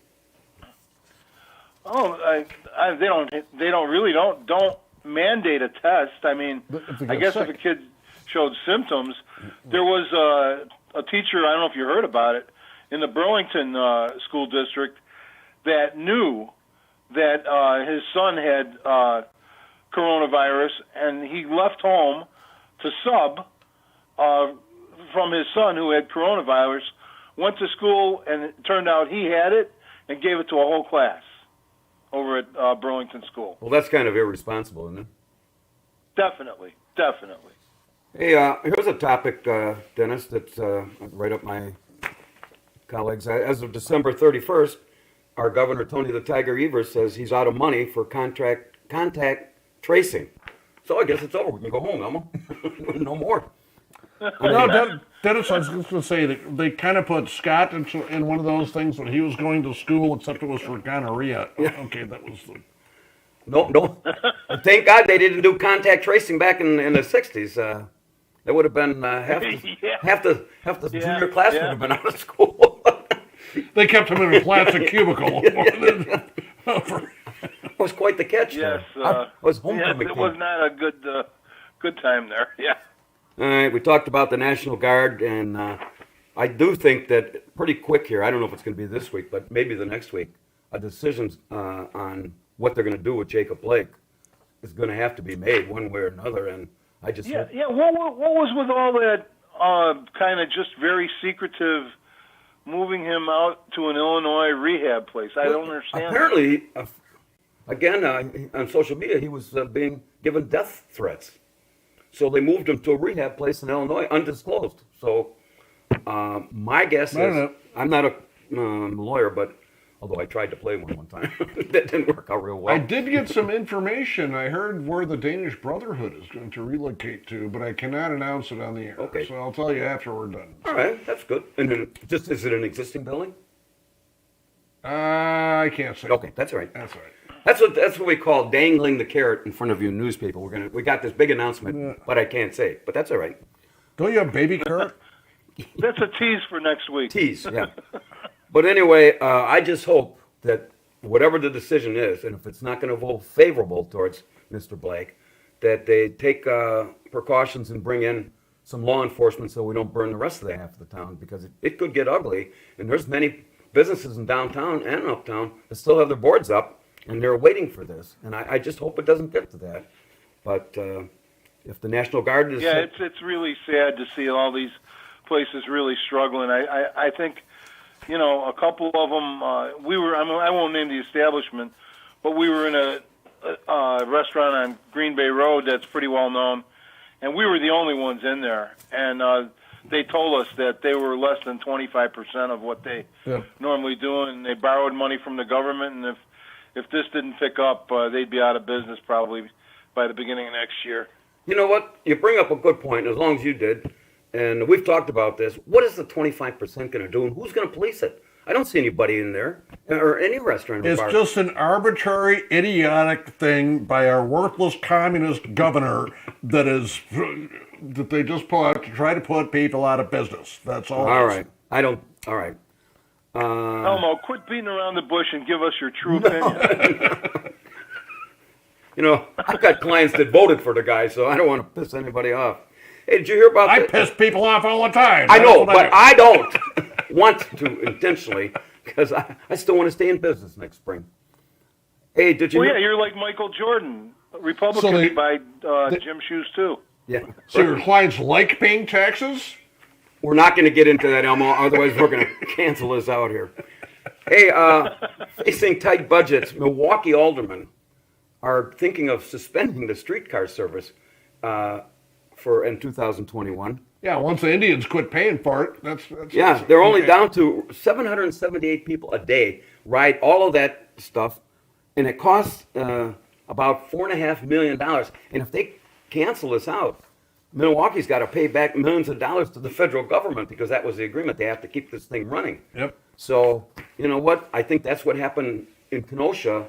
Oh, they don't mandate a test. I mean,
If they
I
get
guess
sick.
if a kid showed symptoms, there was a teacher, I don't know if you heard about it, in the Burlington school district that knew that his son had coronavirus, and he left home to sub from his son who had coronavirus, went to school, and it turned out he had it and gave it to a whole class over at Burlington School.
Well, that's kind of irresponsible, isn't it?
Definitely.
Hey, here's a topic, Dennis, that's right up my colleagues. As of December 31st, our Governor, Tony the Tiger Evers, says he's out of money for contact tracing. So I guess it's over. We can go home, Elmo. No more.
No, Dennis, I was just going to say that they kind of put Scott in one of those things when he was going to school, except it was for gonorrhea. Okay, that was the...
No. Thank God they didn't do contact tracing back in the 60s. That would have been half the junior class would have been out of school.
They kept him in a plastic cubicle.
It was quite the catch.
Yes.
I was homecoming.
It was not a good time there. Yeah.
All right, we talked about the National Guard, and I do think that pretty quick here, I don't know if it's going to be this week, but maybe the next week, a decision on what they're going to do with Jacob Blake is going to have to be made one way or another, and I just hope...
Yeah. What was with all that kind of just very secretive moving him out to an Illinois rehab place? I don't understand.
Apparently, again, on social media, he was being given death threats. So they moved him to a rehab place in Illinois, undisclosed. So my guess is, I'm not a lawyer, but although I tried to play one time. That didn't work out real well.
I did get some information. I heard where the Danish Brotherhood is going to relocate to, but I cannot announce it on the air.
Okay.
So I'll tell you after we're done.
All right, that's good. And then is it an existing building?
I can't say.
Okay, that's all right.
That's all right.
That's what we call dangling the carrot in front of you newspaper. We got this big announcement, but I can't say. But that's all right.
Don't you have baby carrot?
That's a tease for next week.
Tease, yeah. But anyway, I just hope that whatever the decision is, and if it's not going to vote favorable towards Mr. Blake, that they take precautions and bring in some law enforcement so we don't burn the rest of the half of the town, because it could get ugly. And there's many businesses in downtown and uptown that still have their boards up, and they're waiting for this. And I just hope it doesn't get to that. But if the National Guard is...
Yeah, it's really sad to see all these places really struggling. I think, you know, a couple of them, I won't name the establishment, but we were in a restaurant on Green Bay Road that's pretty well known, and we were the only ones in there. And they told us that they were less than 25% of what they normally do, and they borrowed money from the government, and if this didn't pick up, they'd be out of business probably by the beginning of next year.
You know what? You bring up a good point, as long as you did. And we've talked about this. What is the 25% going to do, and who's going to police it? I don't see anybody in there, or any restaurant or
It's
bar.
just an arbitrary, idiotic thing by our worthless communist governor that they just pull out to try to put people out of business. That's all.
All right. All right.
Elmo, quit beating around the bush and give us your true opinion.
You know, I've got clients that voted for the guy, so I don't want to piss anybody off. Hey, did you hear about
I piss people off all the time.
I
That's
know,
what
but
do.
I don't want to intentionally, because I still want to stay in business next spring. Hey, did you
Well,
hear?
yeah, you're like Michael Jordan, Republican
So
by Jim Shoes too.
Yeah.
So your clients like paying taxes?
We're not going to get into that, Elmo, otherwise we're going to cancel this out here. Hey, facing tight budgets, Milwaukee aldermen are thinking of suspending the streetcar service in 2021.
Yeah, once the Indians quit paying for it, that's
Yeah, they're only
okay.
down to 778 people a day ride all of that stuff, and it costs about $4.5 million. And if they cancel this out, Milwaukee's got to pay back millions of dollars to the federal government, because that was the agreement. They have to keep this thing running.
Yep.
So, you know what? I think that's what happened in Kenosha.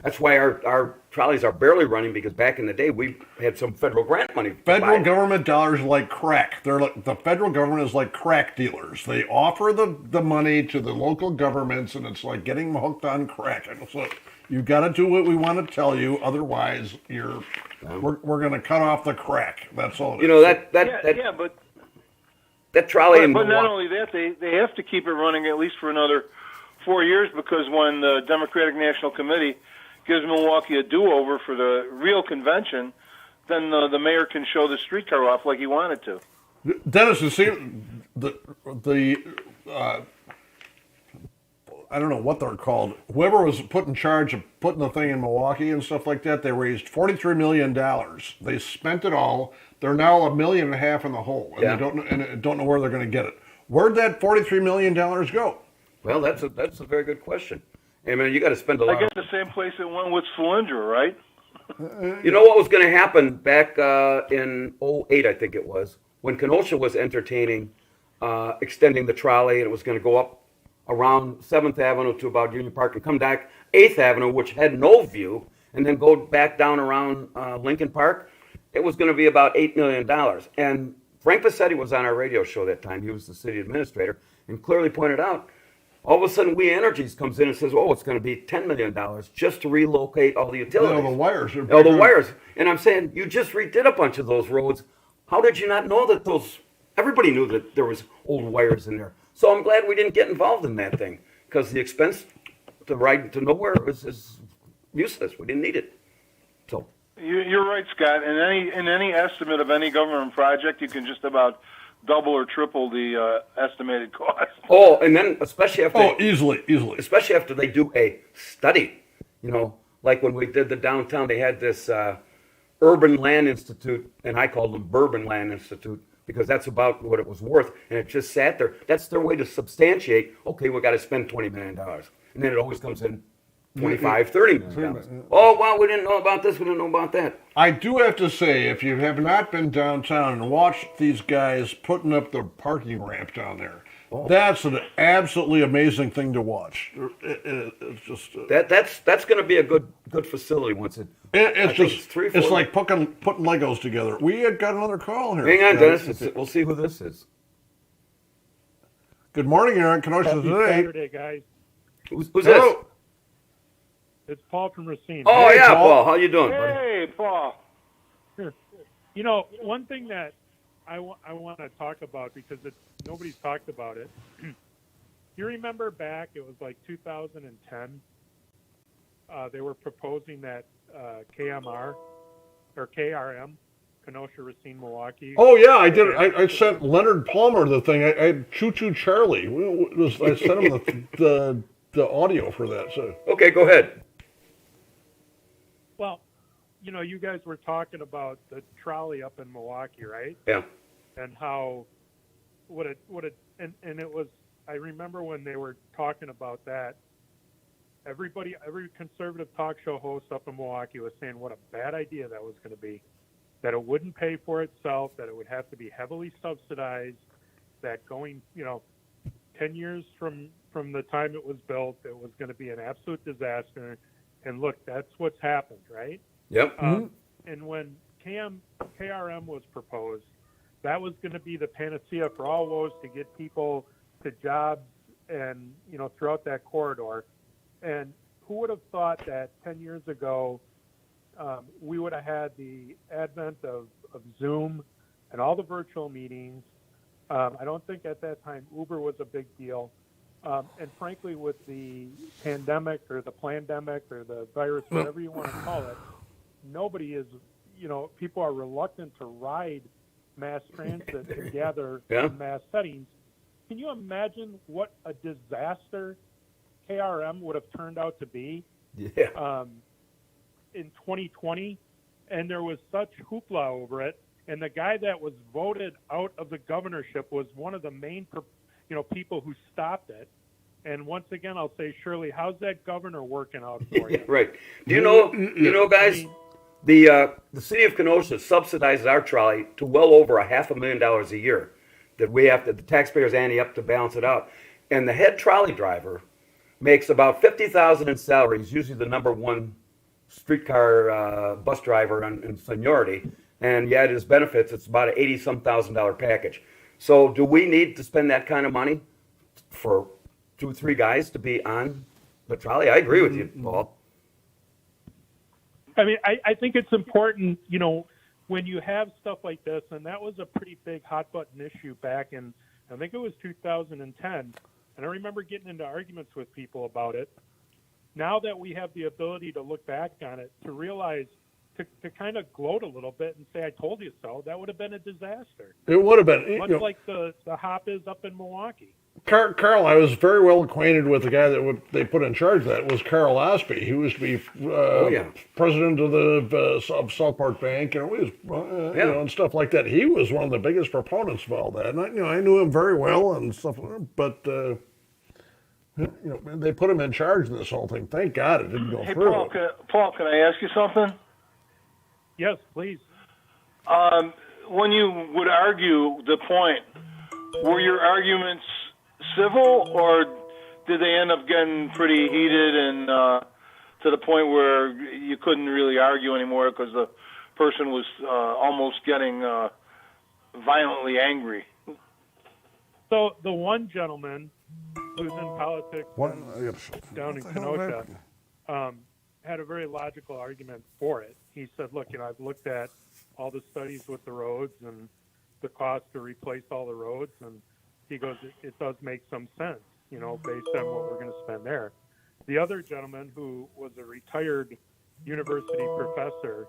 That's why our trolleys are barely running, because back in the day we had some federal grant money.
Federal government dollars like crack. They're like, the federal government is like crack dealers. They offer the money to the local governments, and it's like getting them hooked on crack. And so you got to do what we want to tell you, otherwise we're going to cut off the crack. That's all.
You know
But
that trolley in
not
Milwaukee.
only that, they have to keep it running at least for another 4 years, because when the Democratic National Committee gives Milwaukee a do-over for the real convention, then the mayor can show the streetcar off like he wanted to.
Dennis, you see I don't know what they're called. Whoever was put in charge of putting the thing in Milwaukee and stuff like that, they raised $43 million. They spent it all. They're now $1.5 million in the hole, and
Yeah.
they don't know where they're going to get it. Where'd that $43 million go?
Well, that's a very good question. I mean, you got to spend a lot.
I guess the same place it went with Solyndra, right?
You know what was going to happen back in '08, I think it was, when Kenosha was entertaining extending the trolley, and it was going to go up around 7th Avenue to about Union Park and come back 8th Avenue, which had no view, and then go back down around Lincoln Park. It was going to be about $8 million. And Frank Passetti was on our radio show that time. He was the city administrator, and clearly pointed out, all of a sudden, We Energies comes in and says, oh, it's going to be $10 million just to relocate all the utilities.
The wires.
All the wires. And I'm saying, you just redid a bunch of those roads. How did you not know that everybody knew that there was old wires in there. So I'm glad we didn't get involved in that thing, because the expense to ride to nowhere is useless. We didn't need it. So
You're right, Scott. In any estimate of any government project, you can just about double or triple the estimated cost.
Oh, and then especially after
easily.
especially after they do a study, you know, like when we did the downtown, they had this Urban Land Institute, and I called them Bourbon Land Institute, because that's about what it was worth, and it just sat there. That's their way to substantiate, okay, we got to spend $20 million. And then it always comes in 25, 30 million gallons. Oh, well, we didn't know about this, we didn't know about that.
I do have to say, if you have not been downtown and watched these guys putting up the parking ramp down there, that's an absolutely amazing thing to watch. It's just
That's going to be a good facility once it.
it's just
three, 4.
it's like putting Legos together. We had got another call here.
Hang on, Dennis. We'll see who this is.
Good morning, Aaron. Kenosha
Happy
today.
Saturday, guys.
Who's this?
Hello.
It's Paul from Racine.
Oh,
Hey,
yeah,
Paul.
Paul. How you doing, buddy?
Hey, Paul.
You know, one thing that I want to talk about because nobody's talked about it. You remember back, it was like 2010. They were proposing that KMR or KRM, Kenosha, Racine, Milwaukee.
Oh yeah, I did. I sent Leonard Palmer the thing. I Choo Choo Charlie. I sent him the audio for that. So
Okay, go ahead.
Well, you know, you guys were talking about the trolley up in Milwaukee, right?
Yeah.
And how and it was, I remember when they were talking about that, every conservative talk show host up in Milwaukee was saying what a bad idea that was going to be, that it wouldn't pay for itself, that it would have to be heavily subsidized, that going, 10 years from the time it was built, it was going to be an absolute disaster. And look, that's what's happened, right?
Yep.
And when KRM was proposed, that was going to be the panacea for all woes to get people to jobs and, throughout that corridor. And who would have thought that 10 years ago we would have had the advent of Zoom and all the virtual meetings. I don't think at that time Uber was a big deal. And frankly, with the pandemic or the plandemic or the virus, whatever you want to call it, nobody is, people are reluctant to ride mass transit and gather in mass settings. Can you imagine what a disaster KRM would have turned out to be in 2020? And there was such hoopla over it. And the guy that was voted out of the governorship was one of the main people who stopped it. And once again, I'll say, Shirley, how's that governor working out for you?
Right. Do you know, guys, the city of Kenosha subsidizes our trolley to well over $500,000 a year that the taxpayers ante up to balance it out. And the head trolley driver makes about $50,000 in salary. He's usually the number one streetcar bus driver in seniority. And yet his benefits, it's about an $80-some thousand package. So do we need to spend that kind of money for 2 or 3 guys to be on the trolley? I agree with you, Paul.
I mean, I think it's important, when you have stuff like this, and that was a pretty big hot button issue back in, I think it was 2010. And I remember getting into arguments with people about it. Now that we have the ability to look back on it, to realize, to kind of gloat a little bit and say, I told you so, that would have been a disaster.
it would have been.
Much like the hop is up in Milwaukee.
Carl, I was very well acquainted with the guy that they put in charge of that. It was Carl Ospey. He used to be president of the of Southport Bank, and and stuff like that. He was one of the biggest proponents of all that. And I knew him very well and stuff. But they put him in charge of this whole thing. Thank God it didn't go
Hey,
through.
Paul, can I ask you something?
Yes, please.
When you would argue the point, were your arguments civil, or did they end up getting pretty heated and to the point where you couldn't really argue anymore because the person was almost getting violently angry?
So the one gentleman who's in politics down in Kenosha had a very logical argument for it. He said, look, I've looked at all the studies with the roads and the cost to replace all the roads, and he goes, it does make some sense, based on what we're going to spend there. The other gentleman, who was a retired university professor,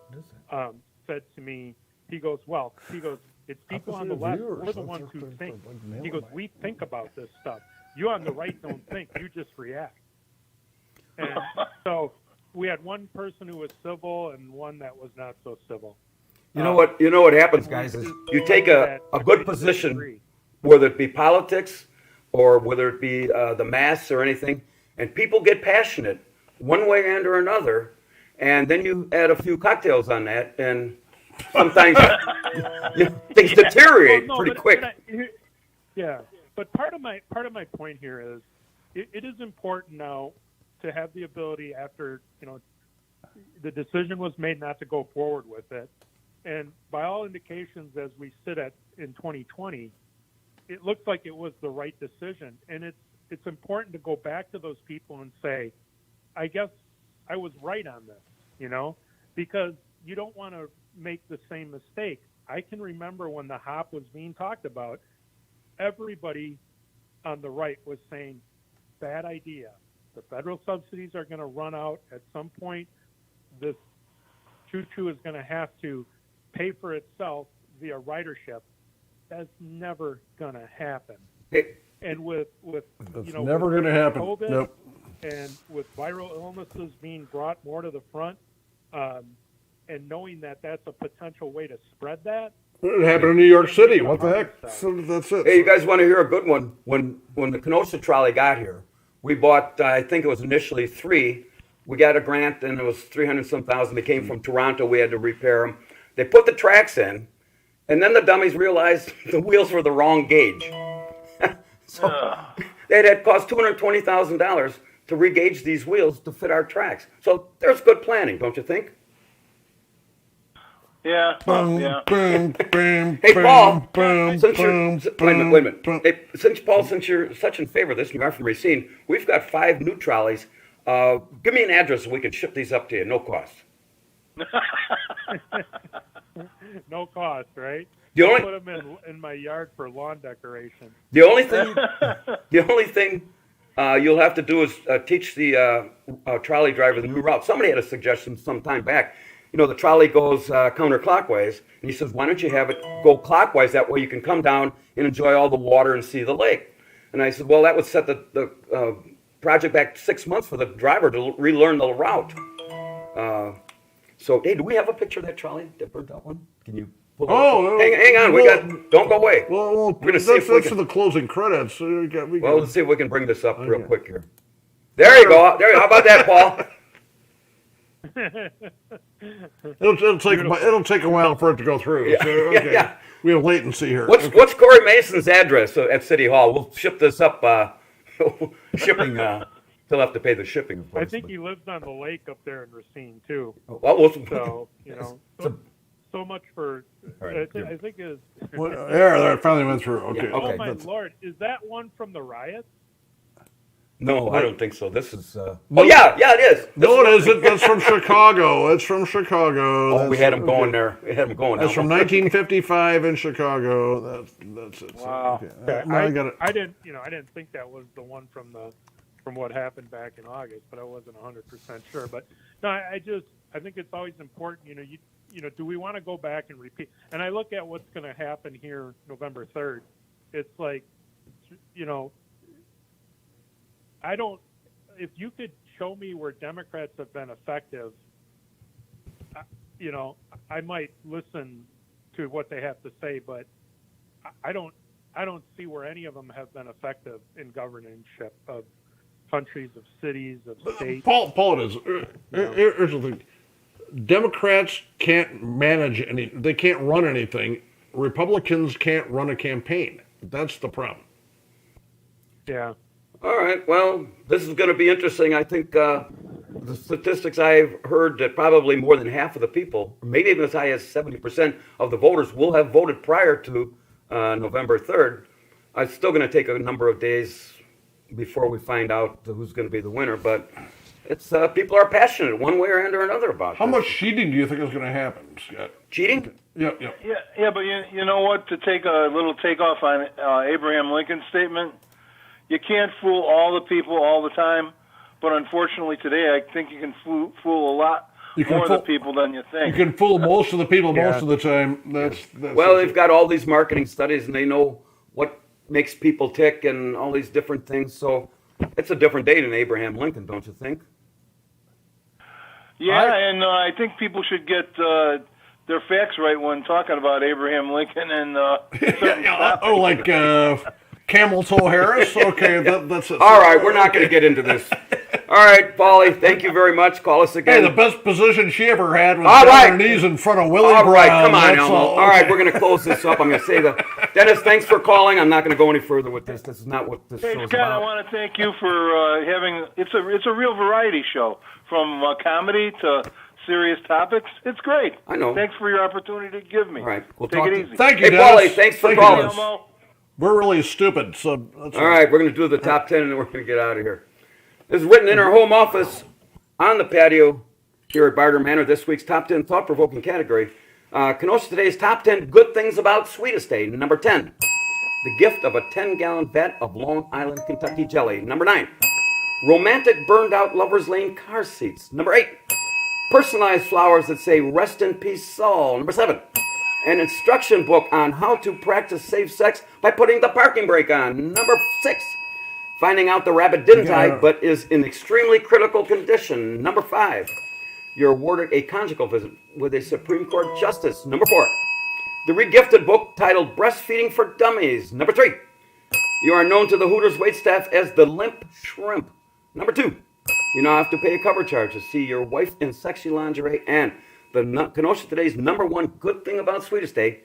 said to me, he goes, it's people on the left, we're the ones who think. He goes, we think about this stuff. You on the right don't think, you just react. And so we had one person who was civil and one that was not so civil.
You know what happens, guys, is you take a good position, whether it be politics or whether it be the mass or anything, and people get passionate one way and or another, and then you add a few cocktails on that, and sometimes things deteriorate pretty quick.
Yeah, but part of my point here is it is important now to have the ability after the decision was made not to go forward with it, and by all indications, as we sit in 2020, it looks like it was the right decision, and it's important to go back to those people and say, I guess I was right on this, because you don't want to make the same mistake. I can remember when the hop was being talked about, everybody on the right was saying, bad idea. The federal subsidies are going to run out at some point. This choo-choo is going to have to pay for itself via ridership. That's never going to happen. And with
that's never going to happen.
COVID,
nope.
And with viral illnesses being brought more to the front, and knowing that that's a potential way to spread that.
It happened in New York City. What the heck? So that's it.
Hey, you guys want to hear a good one? When the Kenosha trolley got here, we bought, I think it was initially 3. We got a grant, and it was 300-some thousand. They came from Toronto. We had to repair them. They put the tracks in, and then the dummies realized the wheels were the wrong gauge. So it had cost $220,000 to regauge these wheels to fit our tracks. So there's good planning, don't you think?
Yeah. Yeah.
Hey, Paul, since you're, wait a minute. Hey, since you're such in favor of this, and you are from Racine, we've got 5 new trolleys. Give me an address so we can ship these up to you, no cost.
No cost, right?
The only,
put them in my yard for lawn decoration.
The only thing you'll have to do is teach the trolley driver the new route. Somebody had a suggestion some time back. The trolley goes counterclockwise, and he says, why don't you have it go clockwise? That way you can come down and enjoy all the water and see the lake. And I said, well, that would set the project back 6 months for the driver to relearn the route. So, hey, do we have a picture of that trolley, that burnt out one? Can you pull it up? Hang on, don't go away.
Well,
we're gonna see if we
that's
can,
for the closing credits.
Let's see if we can bring this up real quick here. There you go. How about that, Paul?
It'll take a while for it to go through.
Yeah.
So, okay.
Yeah.
We have latency here.
What's Corey Mason's address at City Hall? We'll ship this up. Shipping. He'll have to pay the shipping. Of course,
I think he lives on the lake up there in Racine too.
So
so much for.
Right,
I think is.
There, it finally went through. Okay.
Yeah, okay.
Oh my Lord! Is that one from the riots?
No, I don't think so. This is. Yeah, it is.
No, it isn't. That's from Chicago. It's from Chicago.
We had him going there. We had him going.
That's from 1955 in Chicago. That's it.
Wow.
Okay.
I didn't think that was the one from what happened back in August, but I wasn't 100% sure. But no, I think it's always important. Do we want to go back and repeat? And I look at what's going to happen here November 3rd. It's like, I don't. If you could show me where Democrats have been effective, I might listen to what they have to say, but I don't see where any of them have been effective in governorship of countries, of cities, of states.
Paul, it is. Here's the thing. Democrats can't manage they can't run anything. Republicans can't run a campaign. That's the problem.
Yeah.
All right. Well, this is going to be interesting. I think the statistics I've heard that probably more than half of the people, maybe even as high as 70% of the voters, will have voted prior to November 3rd. It's still going to take a number of days before we find out who's going to be the winner, but it's people are passionate one way or another about
How
this.
much cheating do you think is going to happen, Scott?
Cheating?
Yeah.
But you know what? To take a little takeoff on Abraham Lincoln's statement, you can't fool all the people all the time, but unfortunately today I think you can fool a lot more of the people than you think.
You can fool most of the people most of the time.
They've got all these marketing studies and they know what makes people tick and all these different things. So it's a different day than Abraham Lincoln, don't you think?
Yeah, and I think people should get their facts right when talking about Abraham Lincoln and certain topics.
Camel Toe Harris. Okay, that's it.
All right, we're not going to get into this. All right, Paulie, thank you very much. Call us
Hey,
again.
the best position she ever had was
All
down
right.
her knees in front of Willie
All
Brown.
right, come on,
That's
Elmo.
all.
All right, we're going to close this up. I'm going to say Dennis, thanks for calling. I'm not going to go any further with this. This is not what this
Hey,
show's
Scott, I
about.
want to thank you for having. It's a real variety show, from comedy to serious topics. It's great.
I know.
Thanks for your opportunity to give me.
All right, we'll
Take
talk
it
to you.
easy.
Thank you,
Hey,
Dennis.
Paulie, thanks for
Thank you,
calling.
Dennis.
Elmo.
We're really stupid, so that's
All right, we're going to do the top 10 and then we're going to get out of here. This is written in our home office on the patio here at Barter Manor. This week's top 10 thought-provoking category. Kenosha Today's top 10 good things about Sweetest Day. Number 10, the gift of a 10-gallon vat of Long Island, Kentucky jelly. Number 9, romantic burned-out Lover's Lane car seats. Number 8, personalized flowers that say rest in peace Saul. Number 7, an instruction book on how to practice safe sex by putting the parking brake on. Number 6, finding out the rabbit didn't die but is in extremely critical condition. Number 5, you're awarded a conjugal visit with a Supreme Court justice. Number 4, the regifted book titled Breastfeeding for Dummies. Number 3, you are known to the Hooters waitstaff as the Limp Shrimp. Number 2, you now have to pay a cover charge to see your wife in sexy lingerie. And the Kenosha Today's number 1 good thing about Sweetest Day,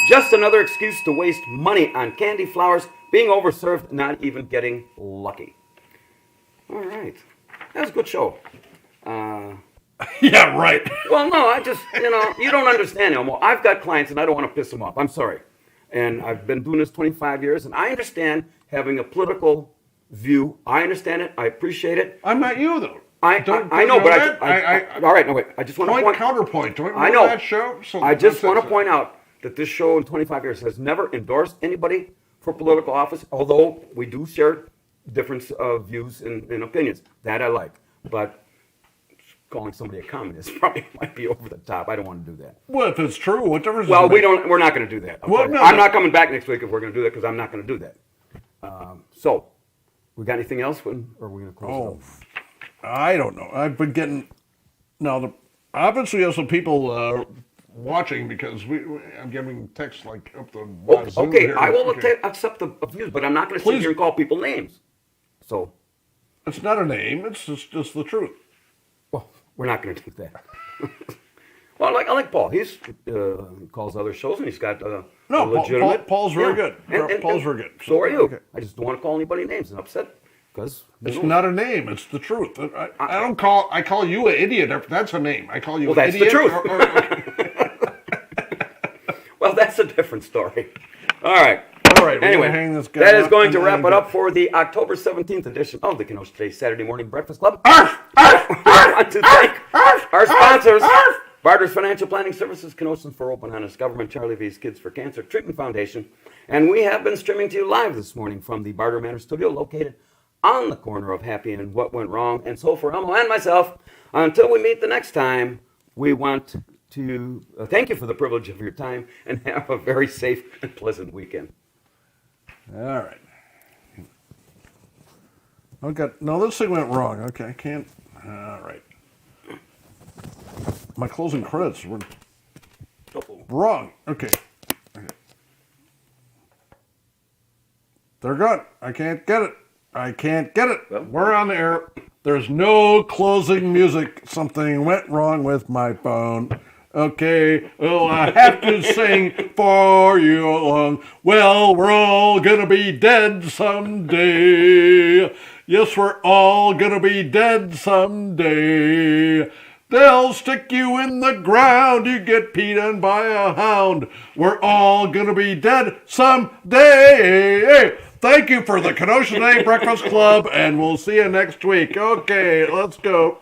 just another excuse to waste money on candy, flowers, being overserved, not even getting lucky. All right. That was a good show.
Yeah, right.
Well, no, I just, you don't understand, Elmo. I've got clients and I don't want to piss them off. I'm sorry. And I've been doing this 25 years and I understand having a political view. I understand it. I appreciate it.
I'm not you, though.
I know, but all right, no, wait. I just want to point.
Counterpoint. Don't
I know.
That show? So
I just want to
that's it.
point out that this show in 25 years has never endorsed anybody for political office, although we do share difference of views and opinions. That I like. But calling somebody a communist probably might be over the top. I don't want to do that.
Well, if it's true, what difference
Well,
does it make?
we're not going to do that.
Well, no,
I'm
no.
not coming back next week if we're going to do that because I'm not going to do that. So, we got anything else? Or are we going to close it
Oh,
up?
I don't know. I've been getting now. Obviously, we have some people watching because I'm getting texts like up the. Zoom
Okay,
here.
I will
Okay.
accept the views, but I'm not going to sit
Please.
here and call people names. So,
It's not a name. It's just the truth.
well, we're not going to do that. Well, I like Paul. He calls other shows and he's got a legitimate.
Paul's very good.
And
Paul's very good.
So are you.
Okay.
I just don't want to call anybody names and upset because
It's not a name. It's the truth. I don't call. I call you an idiot. If that's a name. I call you.
Well,
an
that's the
idiot.
truth. Well, that's a different story. All right.
All right. We're
Anyway,
gonna hang this guy
that is
up
going to
and
wrap
then
it up for the October 17th edition of the Kenosha Today Saturday Morning Breakfast Club.
Arf! Arf!
I want to thank our sponsors, Barter's Financial Planning Services, Kenosha's for Open Honest Government, Charlie V's Kids for Cancer Treatment Foundation, and we have been streaming to you live this morning from the Barter Manor studio located on the corner of Happy and What Went Wrong. And so for Elmo and myself, until we meet the next time, we want to thank you for the privilege of your time and have a very safe and pleasant weekend.
All right. Okay. No, this thing went wrong. Okay, I can't. All right. My closing credits were wrong. Okay. They're gone. I can't get it.
Well,
We're on the air. There's no closing music. Something went wrong with my phone. Okay, well, I have to sing for you along. Well, we're all gonna be dead someday. Yes, we're all gonna be dead someday. They'll stick you in the ground, you get peed on by a hound. We're all gonna be dead someday. Thank you for the Kenosha Day Breakfast Club, and we'll see you next week. Okay, let's go.